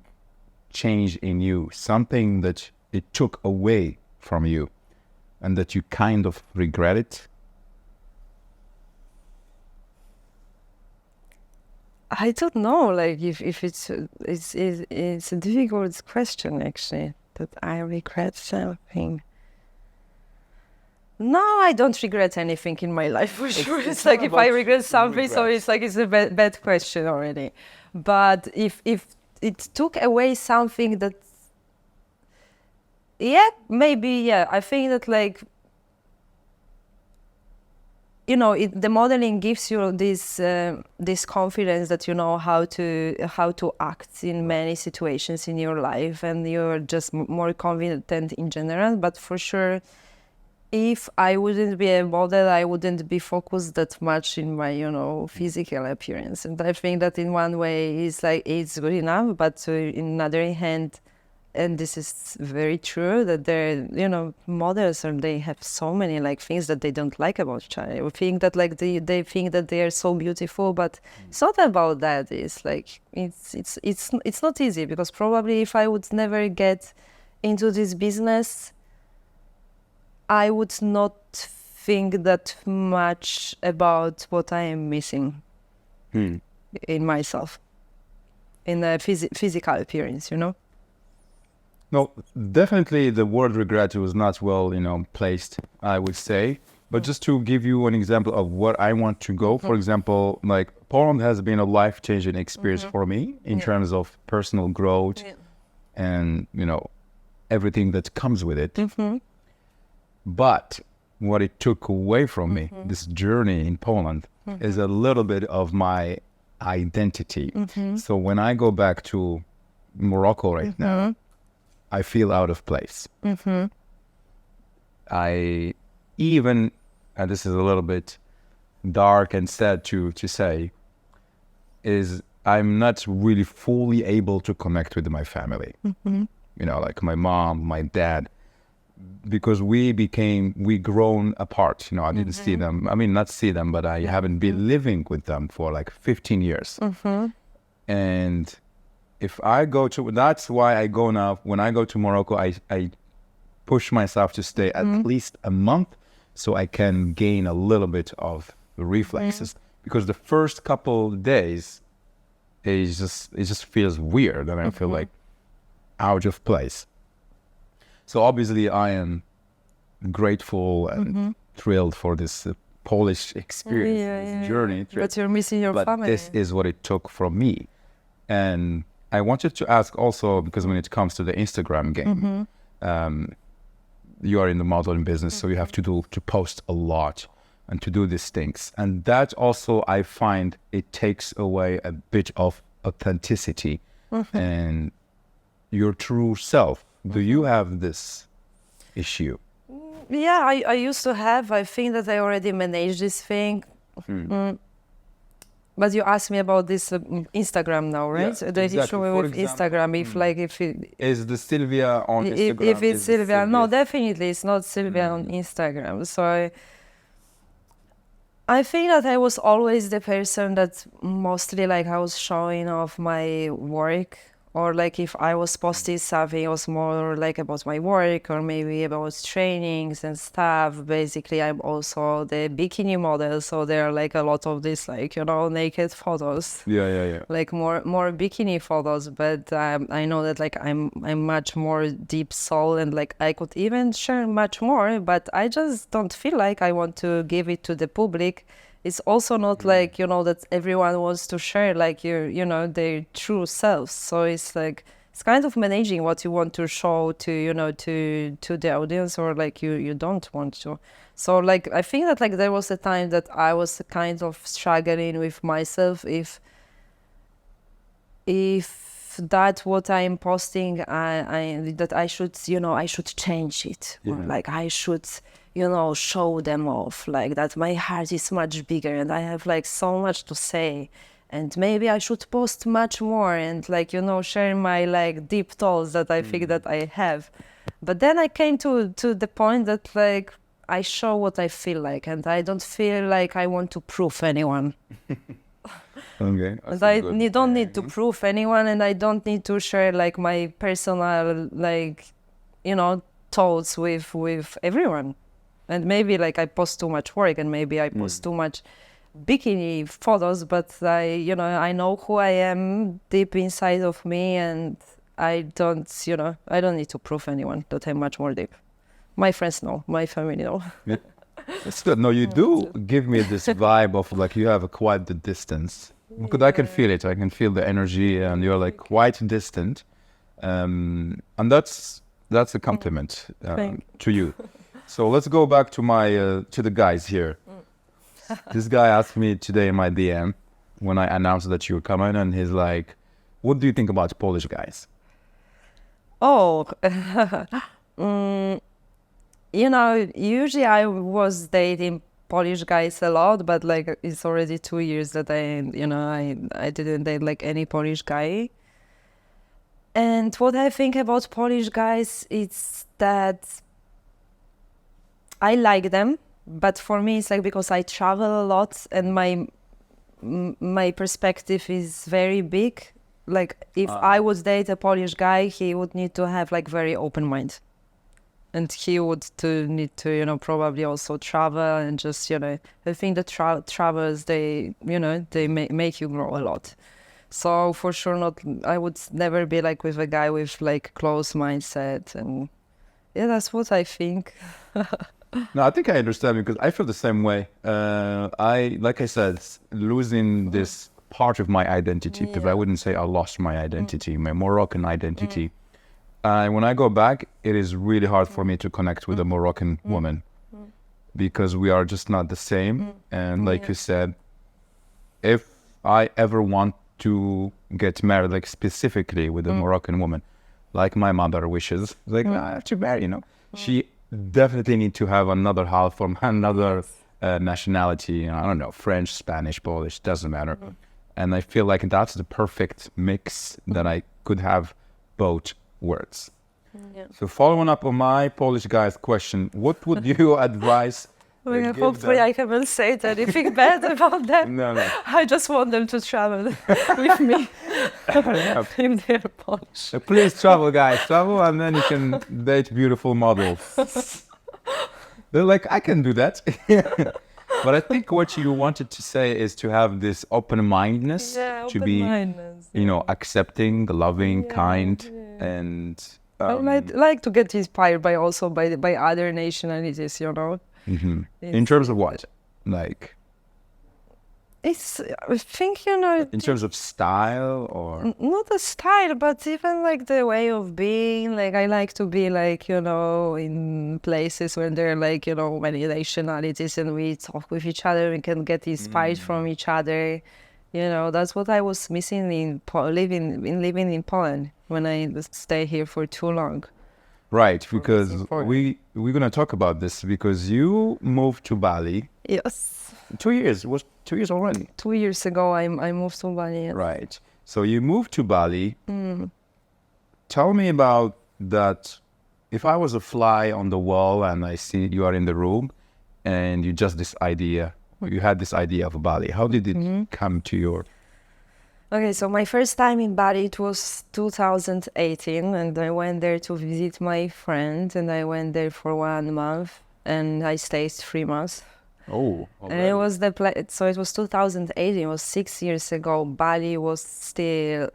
change in you? Something that it took away from you and that you kind of regret it? I don't know, like if it's a difficult question actually, that I regret something. No, I don't regret anything in my life for sure. It's like if I regret something, so it's like it's a bad question already. But if it took away something that, maybe, I think that like, the modeling gives you this confidence that you know how to act in many situations in your life, and you're just more confident in general. But for sure, if I wouldn't be a model, I wouldn't be focused that much in my, physical appearance. And I think that in one way it's like it's good enough, but in another hand, and this is very true, that they're, models, and they have so many like things that they don't like about each other. We think that like they think that they are so beautiful, but it's not about that. It's like it's not easy, because probably if I would never get into this business, I would not think that much about what I am missing in myself, in the physical appearance, No, definitely the word regret was not well, placed, I would say. But just to give you an example of what I want to go, for example, like Poland has been a life-changing experience for me in terms of personal growth and, everything that comes with it. But what it took away from me, this journey in Poland, is a little bit of my identity. So when I go back to Morocco right now, I feel out of place. I even, and this is a little bit dark and sad to say, is I'm not really fully able to connect with my family. Like my mom, my dad, because we grown apart. I didn't see them. I mean, not see them, but I haven't been living with them for like 15 years. And if I go to, that's why I go now, when I go to Morocco, I push myself to stay at least a month, so I can gain a little bit of reflexes. Because the first couple days, it just feels weird, and I feel like out of place. So obviously, I am grateful and thrilled for this Polish experience, this journey. But you're missing your family. This is what it took from me. And I wanted to ask also, because when it comes to the Instagram game, you are in the modeling business, so you have to post a lot and to do these things. And that also, I find it takes away a bit of authenticity and your true self. Do you have this issue? Yeah, I used to have. I think that I already managed this thing. But you asked me about this Instagram now, right? Yeah, The exactly. issue with Instagram, if Is the Sylwia on Instagram? if it's Sylwia, no, definitely it's not Sylwia on Instagram. So I think that I was always the person that mostly like I was showing off my work, or like if I was posting something, it was more like about my work or maybe about trainings and stuff. Basically, I'm also the bikini model, so there are like a lot of this, like, you know, naked photos. Yeah. Like more bikini photos, but I know that like I'm much more deep soul, and like I could even share much more, but I just don't feel like I want to give it to the public. It's also not like, you know, that everyone wants to share like you know, their true selves. So it's like, it's kind of managing what you want to show to, you know, to the audience, or like you don't want to. So like, I think that like there was a time that I was kind of struggling with myself if that what I'm posting, that I should, you know, I should change it, or like I should, you know, show them off, like that my heart is much bigger and I have like so much to say, and maybe I should post much more and like, you know, share my like deep thoughts that I think that I have. But then I came to the point that like I show what I feel like, and I don't feel like I want to prove anyone. Okay. And I don't need to prove anyone, and I don't need to share like my personal, like, you know, thoughts with everyone. And maybe like I post too much work, and maybe I post too much bikini photos, but you know, I know who I am deep inside of me, and I don't, you know, I don't need to prove anyone that I'm much more deep. My friends know, my family know. Yeah. That's good. No, you do give me this vibe of like you have quite the distance. Because I can feel it. I can feel the energy, and you're like quite distant. And that's a compliment to you. So let's go back to my to the guys here. This guy asked me today in my DM when I announced that you were coming, and he's like, "What do you think about Polish guys?" Oh, you know, usually I was dating Polish guys a lot, but like it's already 2 years that I didn't date like any Polish guy. And what I think about Polish guys is that I like them, but for me it's like because I travel a lot and my perspective is very big. Like if I would date a Polish guy, he would need to have like very open mind. And he would need to, you know, probably also travel and just, you know, I think that travels, they, you know, they make you grow a lot. So for sure not, I would never be like with a guy with like closed mindset. And yeah, that's what I think. No, I think I understand, because I feel the same way. Like I said, losing this part of my identity, because I wouldn't say I lost my identity, my Moroccan identity. When I go back, it is really hard for me to connect with a Moroccan woman, because we are just not the same. And like you said, if I ever want to get married, like specifically with a Moroccan woman, like my mother wishes, like I have to marry, you know, she definitely need to have another half from another nationality. I don't know, French, Spanish, Polish, doesn't matter. And I feel like that's the perfect mix that I could have both words. So following up on my Polish guy's question, what would you advise? Hopefully I haven't said anything bad about them. No. I just want them to travel with me if they're Polish. So please travel, guys, travel, and then you can date beautiful models. They're like, I can do that. But I think what you wanted to say is to have this open-mindedness, to be, accepting, loving, kind, and I like to get inspired by also by other nationalities, in terms of what? Like, I think, in terms of style or not the style, but even like the way of being. Like, I like to be like, in places where there are like, many nationalities and we talk with each other, we can get inspired from each other. That's what I was missing in living in Poland when I stay here for too long. right, because we're gonna talk about this because you moved to Bali. Yes. 2 years. It was 2 years already. 2 years ago, I moved to Bali. Yes. Right. So you moved to Bali. Tell me about that. If I was a fly on the wall and I see you are in the room and you had this idea of Bali, how did it come to your... Okay, so my first time in Bali, it was 2018, and I went there to visit my friend, and I went there for 1 month, and I stayed 3 months. Oh, and it was so it was 2018, it was 6 years ago. Bali was still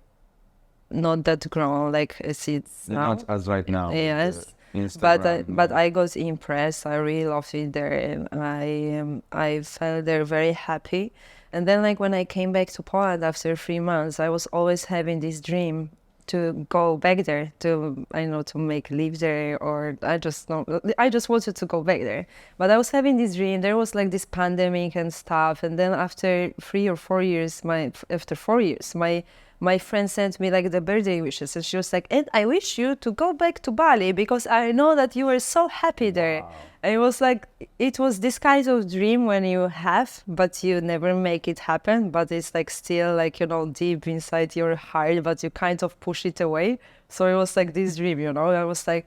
not that grown like as it's now. Not as right now. Yes, Instagram, but I got impressed. I really loved it there, and I felt there very happy. And then, like, when I came back to Poland after 3 months, I was always having this dream to go back there, to live there, or I just wanted to go back there. But I was having this dream. There was like this pandemic and stuff, and then after 3 or 4 years, my friend sent me like the birthday wishes, and she was like, "And I wish you to go back to Bali because I know that you were so happy there." Wow. And it was like, it was this kind of dream when you have, but you never make it happen. But it's like still like, deep inside your heart, but you kind of push it away. So it was like this dream, I was like,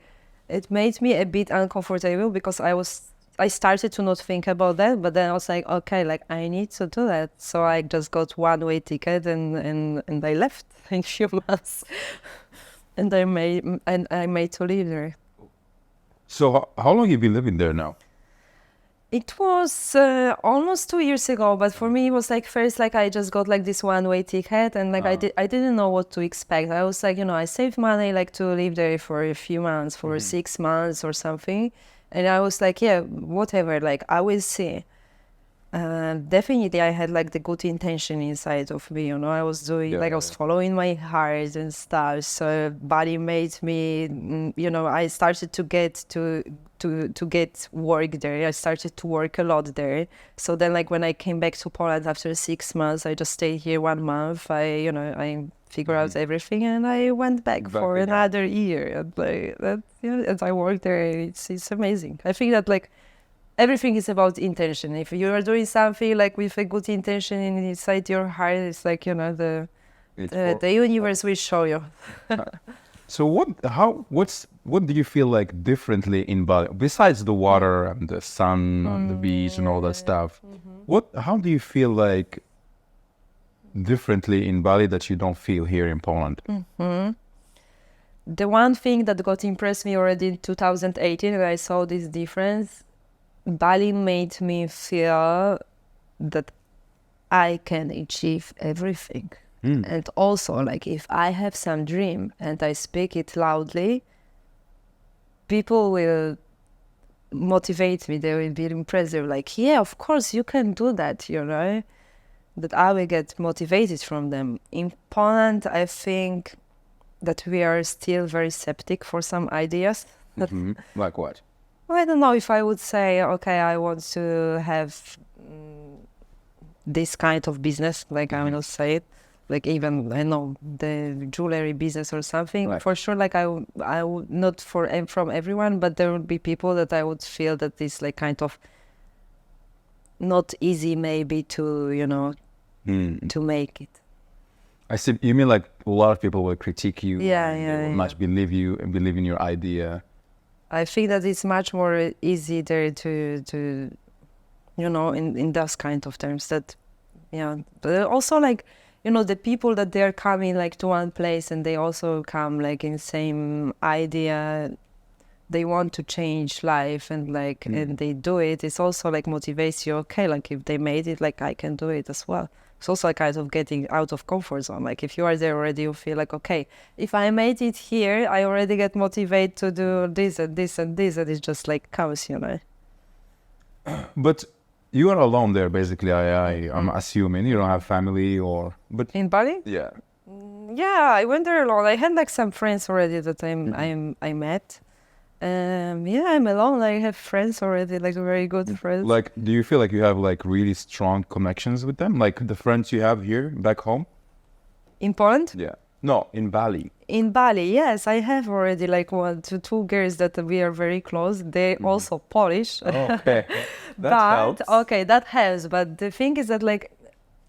it made me a bit uncomfortable because I started to not think about that, but then I was like, okay, like I need to do that. So I just got one-way ticket and I left in a few months, and I made to live there. So how long have you been living there now? It was almost 2 years ago, but for me it was like first like I just got like this one-way ticket, and like I didn't know what to expect. I was like, I saved money like to live there for a few months, for 6 months or something. And I was like, yeah, whatever, like I will see. Definitely I had like the good intention inside of me, I was doing I was following my heart and stuff. So Bali made me, I started to get work there. I started to work a lot there. So then like when I came back to Poland after 6 months, I just stayed here 1 month. I figured out everything, and I went back for another year. And like that, as I worked there, it's amazing. I think that like everything is about intention. If you are doing something like with a good intention inside your heart, it's like the universe will show you. So what do you feel like differently in Bali besides the water and the sun on the beach and all that stuff? How do you feel like differently in Bali that you don't feel here in Poland? The one thing that got impressed me already in 2018, and I saw this difference, Bali made me feel that I can achieve everything. And also, like, if I have some dream and I speak it loudly, people will motivate me. They will be impressed. They're like, yeah, of course you can do that, that I will get motivated from them. In Poland, I think that we are still very skeptic for some ideas. Like what? I don't know if I would say, okay, I want to have this kind of business, like I will say it, like even, I know, the jewelry business or something. Right. For sure, like I would not from everyone, but there would be people that I would feel that is like kind of not easy maybe to, to make it. I see. You mean like a lot of people will critique you? Yeah. They will not believe you and believe in your idea. I think that it's much more easy there to in those kind of terms that, but also like, the people that they're coming like to one place and they also come like in same idea, they want to change life and like and they do it, it's also like motivates you. Okay, like if they made it, like I can do it as well. It's also a kind of getting out of comfort zone. Like if you are there already, you feel like, okay, if I made it here, I already get motivated to do this and this and this, and it just like comes, you know. But you are alone there, basically. I'm assuming you don't have family or. But In Bali? yeah. Yeah, I went there alone. I had like some friends already that I met. Yeah, I'm alone. Like, I have friends already, like very good friends. Like, do you feel like you have like really strong connections with them? Like the friends you have here back home? In Poland? Yeah. No, in Bali. In Bali, yes, I have already like two girls that we are very close. They're also Polish. Okay. That But helps. okay, that helps. But the thing is that like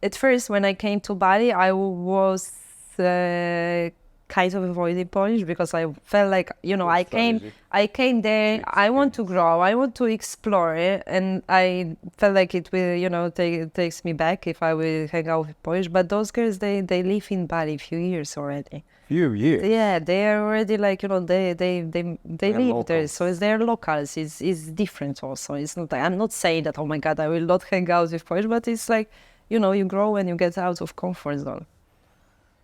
at first when I came to Bali, I was kind of avoiding Polish because I felt like, you know, I came there, I want to grow, I want to explore it, and I felt like it will, you know, takes me back if I will hang out with Polish. But those girls, they live in Bali a few years already. Few years. Yeah, they are already like, you know, they live there, locals. so it's their locals. It's different also. It's not like, I'm not saying that, oh my God, I will not hang out with Polish, but it's like, you know, you grow and you get out of comfort zone.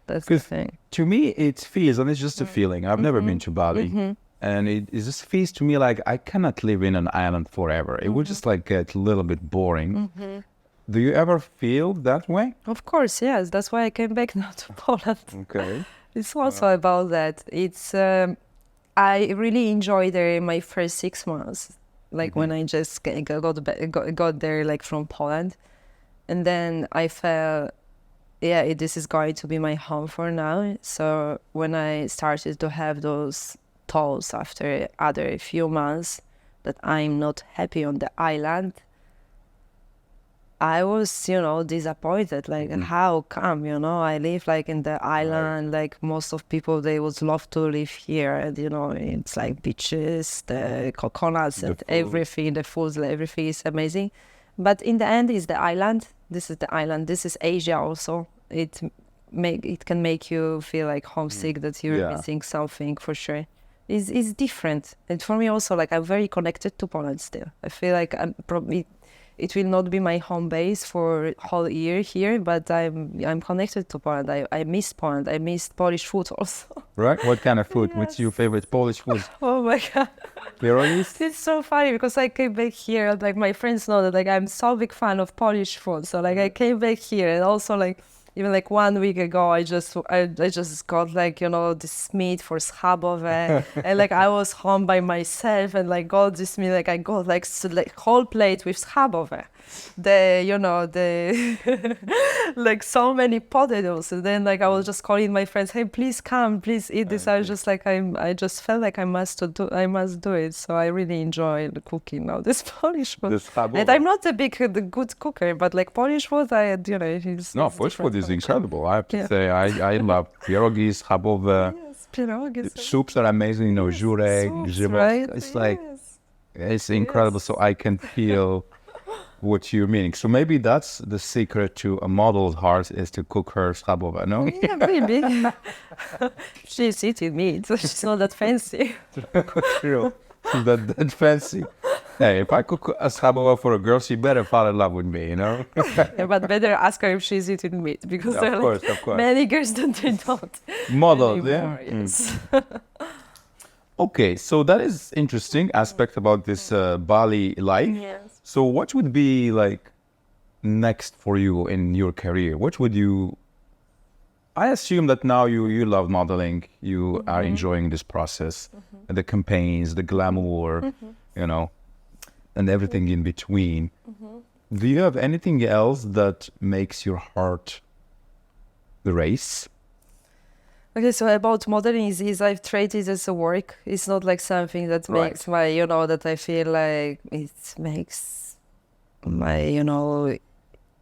That's the 'Cause thing. To me, it feels, and it's just a feeling. I've never been to Bali, and it just feels to me like I cannot live in an island forever. It would just like get a little bit boring. Do you ever feel that way? Of course, yes. That's why I came back now to Poland. Okay. It's also about that. It's I really enjoyed there my first 6 months, like when I just got there, like from Poland, and then I felt, yeah, this is going to be my home for now. So when I started to have those thoughts after other few months that I'm not happy on the island, I was, you know, disappointed. Like, how come, you know, I live like in the island, like most of people, they would love to live here. And, you know, it's like beaches, the coconuts and everything, the foods, everything is amazing. But in the end, it's the island. This is the island. This is Asia also. It can make you feel like homesick, that you're missing something for sure. It's different. And for me also, like, I'm very connected to Poland still. I feel like I'm probably... It will not be my home base for whole year here, but I'm connected to Poland. I miss Poland. I miss Polish food also. Right? What kind of food? What's your favorite Polish food? Oh my God. Pierogies? It's so funny because I came back here, and like my friends know that like I'm so big fan of Polish food. So like I came back here, and also like even like 1 week ago, I just got like, you know, this meat for schabowe, and like I was home by myself and like got this meat, like I got like whole plate with schabowe, like so many potatoes, and then like I was just calling my friends, hey, please come, please eat this. I was just like I just felt like I must do it. So I really enjoy the cooking now, this Polish food. And I'm not a good cooker, but like Polish food, it's Polish food is incredible. I have to say, I love pierogies, schabowe. Yes, pierogies. Soups are amazing, you know, żurek, grzybek. Right? It's like, it's incredible. So I can feel what you're meaning. So maybe that's the secret to a model's heart, is to cook her schabowe, no? Yeah, maybe. She's eating meat. She's not that fancy. True. That fancy. Hey, if I cook a schabowe for a girl, she better fall in love with me, you know? Yeah, but better ask her if she's eating meat, because there are of course. many girls that they don't. Models, anymore, yeah? Yes. Okay, so that is interesting aspect about this Bali life. Yes. So what would be like next for you in your career? What would you... I assume that now you love modeling, you are enjoying this process, the campaigns, the glamour, you know, and everything in between. Do you have anything else that makes your heart race? Okay, so about modeling is I've treated it as a work. It's not like something that makes my, you know, that I feel like it makes my, you know,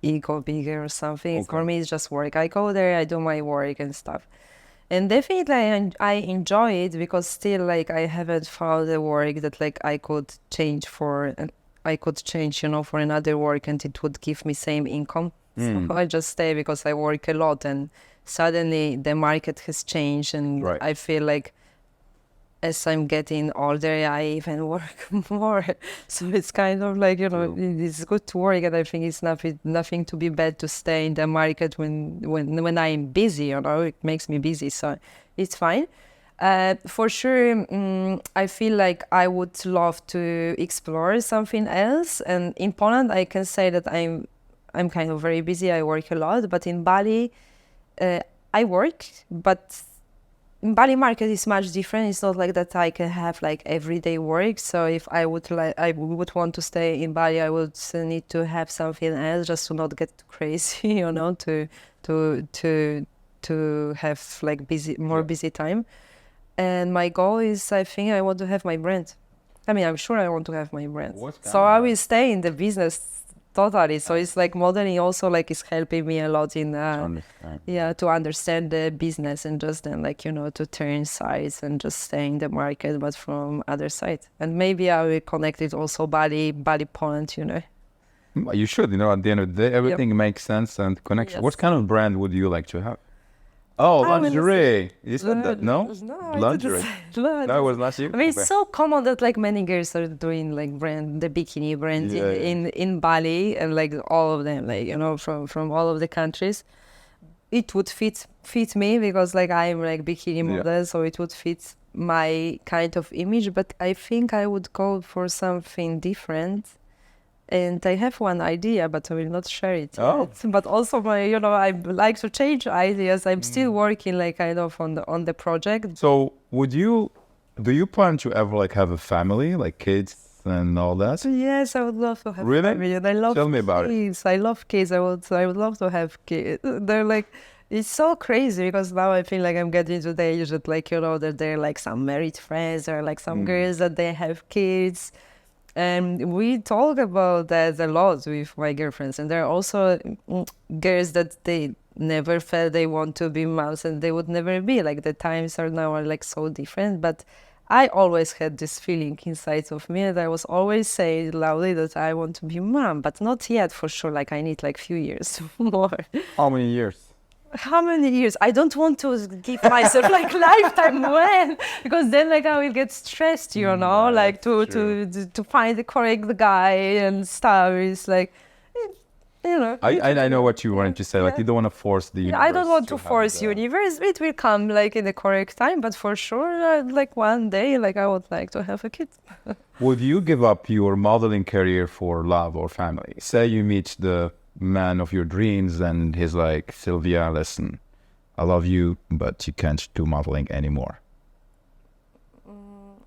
ego bigger or something. Okay. For me, it's just work. I go there, I do my work and stuff. And definitely I enjoy it, because still like I haven't found a work that like I could change, you know, for another work and it would give me same income. So I just stay because I work a lot, and suddenly the market has changed, and I feel like as I'm getting older, I even work more. So it's kind of like, it's good to work, and I think it's nothing to be bad to stay in the market when I'm busy, it makes me busy, so it's fine. For sure, I feel like I would love to explore something else. And in Poland, I can say that I'm kind of very busy. I work a lot, but in Bali, I work, but in Bali market is much different. It's not like that I can have like everyday work. So if I would want to stay in Bali, I would need to have something else just to not get crazy, to have like busy time. And my goal is, I think I want to have my brand. I mean, I'm sure I want to have my brand. So I will stay in the business totally. So it's like modeling also like is helping me a lot in to understand the business, and just then like to turn sides and just stay in the market, but from other side. And maybe I will connect it also Bali, Poland. You should. At the end of the day, everything makes sense and connection. Yes. What kind of brand would you like to have? Oh, lingerie. You said that, no? No, Lingerie. No, it was not you. I mean, it's so common that like many girls are doing like the bikini brand in Bali, and like all of them, like from all of the countries. It would fit me because like I'm like bikini model, so it would fit my kind of image. But I think I would go for something different. And I have one idea, but I will not share it yet. But also, I like to change ideas. I'm still working, like kind of on the project. So, do you plan to ever like have a family, like kids and all that? Yes, I would love to have. Really? Family, and I love. Tell me about kids. I love kids. I would love to have kids. They're like, it's so crazy because now I feel like I'm getting to the age that like that there are like some married friends or like some girls that they have kids. And we talk about that a lot with my girlfriends. And there are also girls that they never felt they want to be moms, and they would never be. Like the times are now like so different. But I always had this feeling inside of me, and I was always saying loudly that I want to be mom, but not yet for sure. Like I need like few years more. How many years? How many years? I don't want to give myself like lifetime when, because then like I will get stressed, like to find the correct guy and stuff. It's like, I know what you wanted to say. Like you don't want to force the universe. I don't want to force universe. It will come like in the correct time, but for sure, like one day, like I would like to have a kid. Would you give up your modeling career for love or family? Say you meet the man of your dreams and he's like, Sylwia, listen, I love you, but you can't do modeling anymore.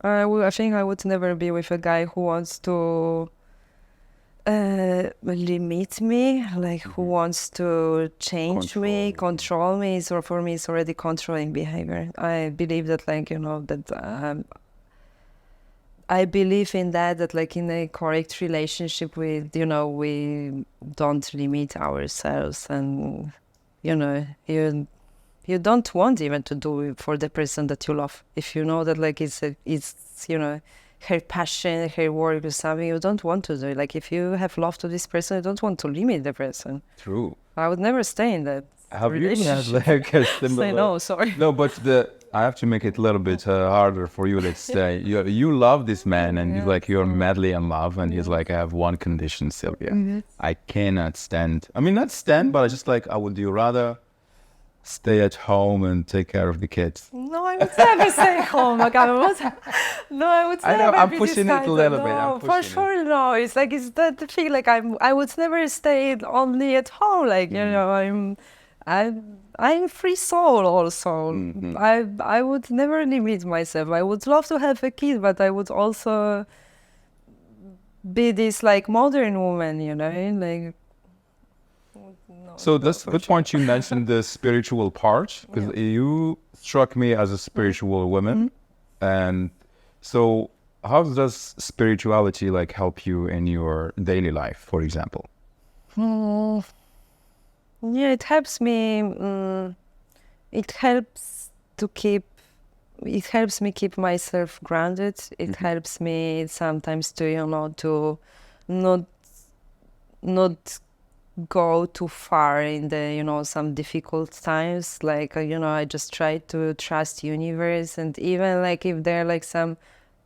I think I would never be with a guy who wants to limit me, like who wants to change me, control me. So for me, it's already controlling behavior. I believe that I believe in that like in a correct relationship with, we don't limit ourselves, and, you don't want even to do it for the person that you love. If you know that like it's her passion, her work or something, you don't want to do it. Like if you have love to this person, you don't want to limit the person. True. I would never stay in that. Have you had like a similar... Say no, sorry. No, but I have to make it a little bit harder for you. Let's say you love this man, and he's like, you're madly in love, and he's like, I have one condition, Sylwia. I cannot stand. I mean, not stand, but I just like, would you rather stay at home and take care of the kids? No, I would never stay home. Like I would never. I know, I'm pushing it a little bit. No, for sure, no. It's like it's that thing. Like I would never stay only at home. Like I'm free soul also. I would never limit myself. I would love to have a kid, but I would also be this like modern woman, like. No, so that's a good point. You mentioned the spiritual part, because you struck me as a spiritual woman, and so how does spirituality like help you in your daily life, for example? Yeah, it helps me. It helps me keep myself grounded. It helps me sometimes to to not go too far in the, you know, some difficult times. Like, you know, I just try to trust universe. And even like if there are like some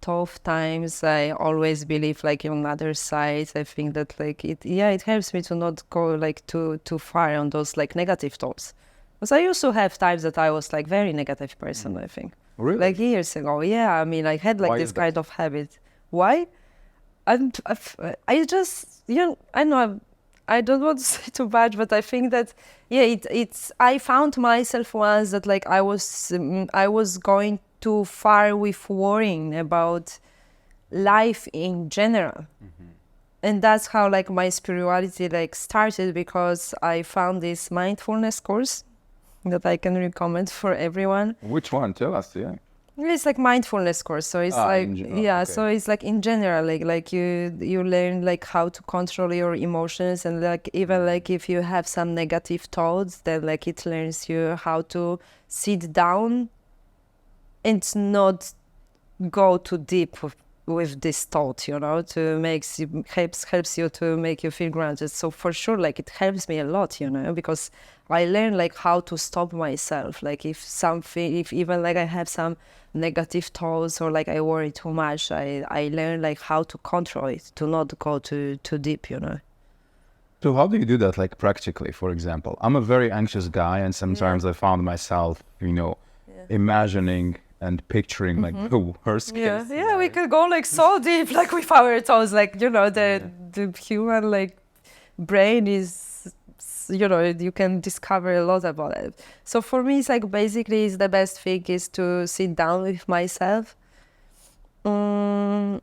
tough times, I always believe like on other side. I think that like it helps me to not go like too far on those like negative thoughts. Because I used to have times that I was like very negative person, I think. Really? Like years ago. Yeah, I mean, I had like Why this is that? kind of habit. Why? And I just, you know, I know I don't want to say too much, but I think that, yeah, it's, I found myself once that like I was going too far with worrying about life in general. And that's how like my spirituality like started, because I found this mindfulness course that I can recommend for everyone. Which one? Tell us, yeah. It's like mindfulness course, so it's like in general, yeah, okay. so it's like in general, like you learn like how to control your emotions, and like even like if you have some negative thoughts, then like it learns you how to sit down and not go too deep with this thought, you know, to helps you to make you feel grounded. So for sure, like it helps me a lot, you know, because I learn like how to stop myself. Like if even like I have some negative thoughts or like I worry too much, I learn like how to control it, to not go too deep, you know. So how do you do that, like practically, for example? I'm a very anxious guy, and sometimes I found myself, you know, imagining and picturing like the worst case. Yeah, we could go like so deep, like with our thoughts, like, you know, the human like brain is, you know, you can discover a lot about it. So for me, it's like basically the best thing is to sit down with myself, and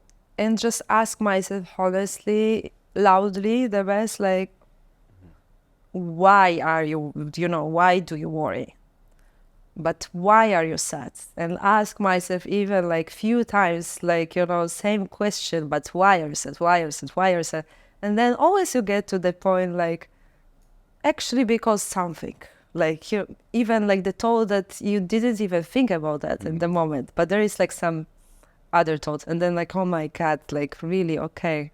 just ask myself honestly, loudly, the best, like, why are you know, why do you worry? But why are you sad? And ask myself even like few times, like, you know, same question, but why are you sad? Why are you sad? Why are you sad? And then always you get to the point like, actually because something, like you even like the thought that you didn't even think about that in the moment, but there is like some other thoughts, and then like, oh my God, like really, okay.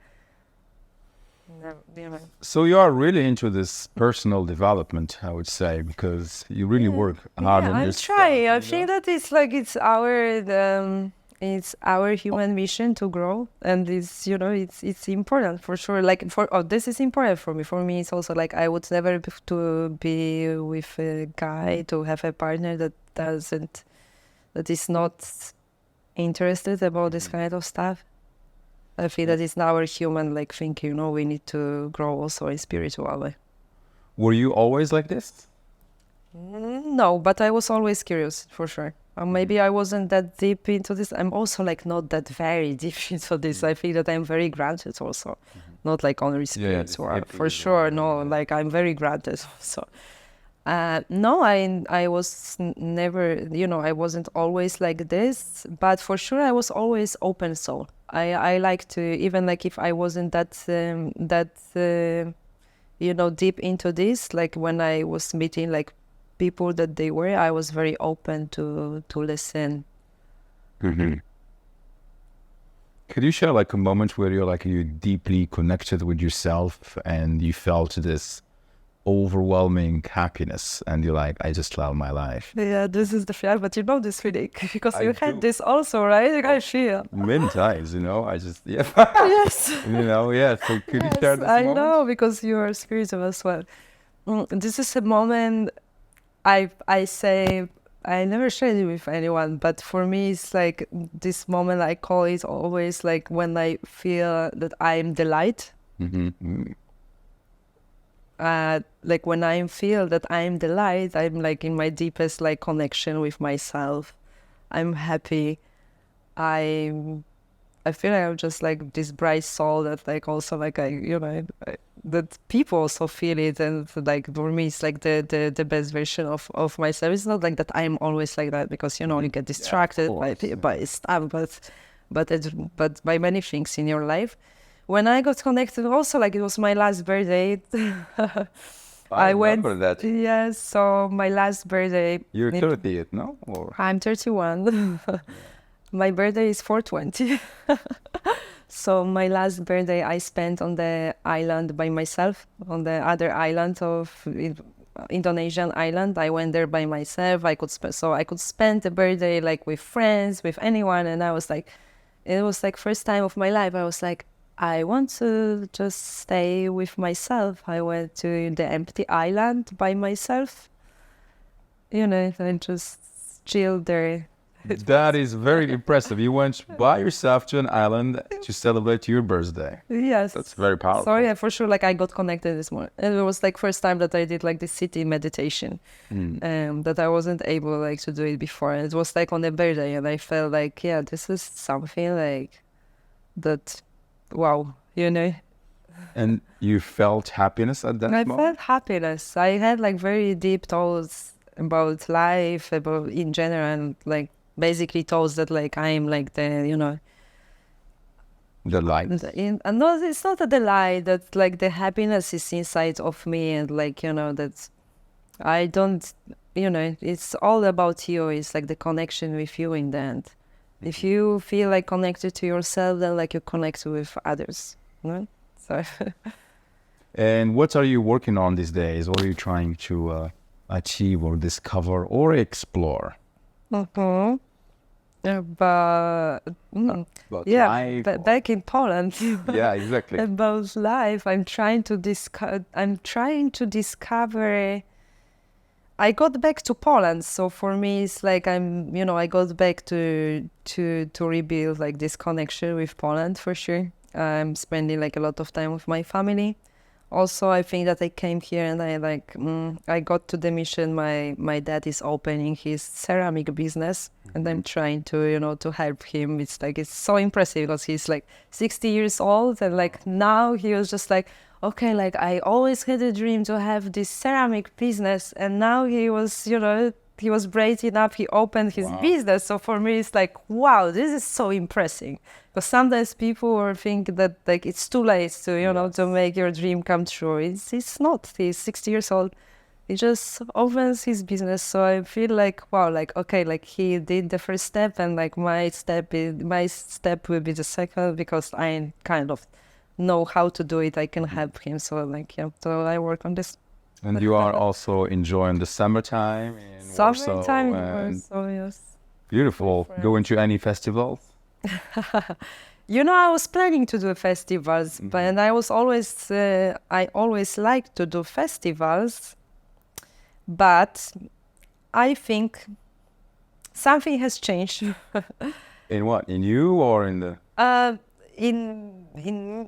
You know. So you are really into this personal development, I would say, because you really work hard on I'm yourself. trying. I think that it's like it's our human mission to grow, and it's, you know, it's important for sure. Like this is important for me. For me, it's also like I would never to be with a guy, to have a partner that is not interested about this kind of stuff. I feel that it's our human like thing, you know, we need to grow also in spiritual way. Were you always like this? No, but I was always curious, for sure. Maybe I wasn't that deep into this. I'm also like not that very deep into this. I feel that I'm very grounded also, not like only spiritual. For sure, no, like I'm very grounded also. No, I was never, you know, I wasn't always like this, but for sure I was always open soul. I like to, even like if I wasn't you know, deep into this, like when I was meeting like people that they were, I was very open to listen. Could you share like a moment where you deeply connected with yourself and you felt this overwhelming happiness and you're like, I just love my life? Yeah, this is the fear, but you know this feeling because you do. had this also, right? Like, I feel. Many times, you know, I just, yeah. Yes. You know, yeah. So could you share this I moment? know, because you are spiritual as well. This is a moment I say I never shared it with anyone, but for me it's like this moment I call it always like when I feel that I'm the light. Like when I feel that I'm the light, I'm like in my deepest like connection with myself. I'm happy. I feel like I'm just like this bright soul that like also like that people also feel it, and like for me it's like the best version of myself. It's not like that I'm always like that, because you know you get distracted by stuff, but by many things in your life. When I got connected, also like it was my last birthday. I remember that. Yes, so my last birthday. You're 30th, no? Or... I'm 31. My birthday is 420. So my last birthday I spent on the island by myself, on the other island of Indonesian island. I went there by myself. I could spend the birthday like with friends, with anyone, and I was like, it was like first time of my life. I was like, I want to just stay with myself. I went to the empty island by myself, and just chilled there. That is very impressive. You went by yourself to an island to celebrate your birthday. Yes. That's very powerful. So yeah, for sure, like I got connected this morning. And it was like first time that I did like the city meditation, that I wasn't able like to do it before. And it was like on a birthday, and I felt like, yeah, this is something like that, wow, And you felt happiness at that moment? I felt happiness. I had like very deep thoughts about life, about in general, and like basically thoughts that like I am like the, The light. And no, it's not the lie that like the happiness is inside of me, and like that I don't, it's all about you. It's like the connection with you in the end. If you feel like connected to yourself, then like you connect with others. So. And what are you working on these days? What are you trying to achieve or discover or explore? Mm-hmm. But life back in Poland. Yeah, exactly. About life, I'm trying to discover. I got back to Poland, so for me it's like I got back to rebuild like this connection with Poland for sure. I'm spending like a lot of time with my family. Also, I think that I came here and I got to the mission. My dad is opening his ceramic business, and I'm trying to to help him. It's so impressive because he's like 60 years old, and like now he was just like, okay, like I always had a dream to have this ceramic business, and now he was he was breaking up. He opened his business. So for me, it's like, wow, this is so impressive. Because sometimes people will think that like it's too late to to make your dream come true. It's not. He's 60 years old. He just opens his business. So I feel like, wow, like okay, like he did the first step, and like my step will be the second, because I kind of know how to do it. I can help him. So like so I work on this. And you are also enjoying the summertime in Warsaw. Summertime in Warsaw, yes. Beautiful. Going to any festivals? I was planning to do festivals, but I always liked to do festivals, but I think something has changed. In what? In you or in the?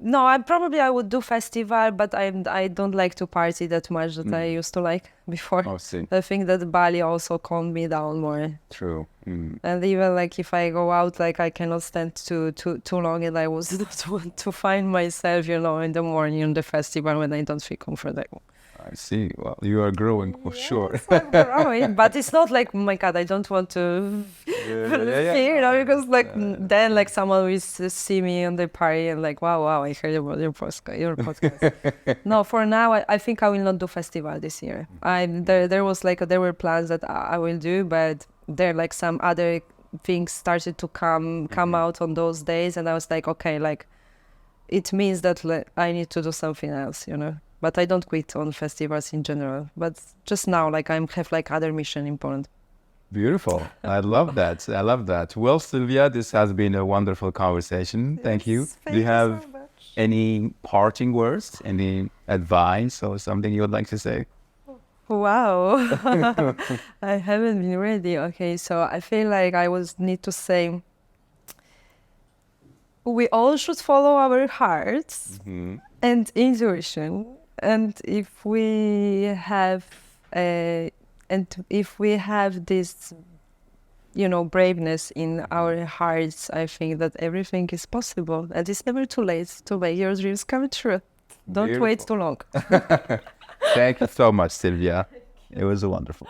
No, I would do festival, but I don't like to party that much that I used to like before. Oh, see. I think that Bali also calmed me down more. True. And even like if I go out, like I cannot stand too long, and I was want to find myself, in the morning on the festival when I don't feel comfortable. I see. Well, you are growing for sure. I'm growing, but it's not like, oh my God, I don't want to feel, because like then like someone will see me on the party and like, wow, I heard about your podcast. No, for now, I think I will not do festival this year. There were plans that I will do, but there like some other things started to come out on those days, and I was like, okay, like it means that I need to do something else, But I don't quit on festivals in general. But just now, like I have like other mission in Poland. Beautiful. I love that. Well, Sylwia, this has been a wonderful conversation. Yes, thank you. Thank Do you have so much. any parting words, any advice or something you would like to say? Wow. I haven't been ready. Okay, so I feel like I need to say, we all should follow our hearts and intuition. And if we have this, braveness in our hearts, I think that everything is possible. And it's never too late to make your dreams come true. Don't wait too long. Thank you so much, Sylwia. It was wonderful.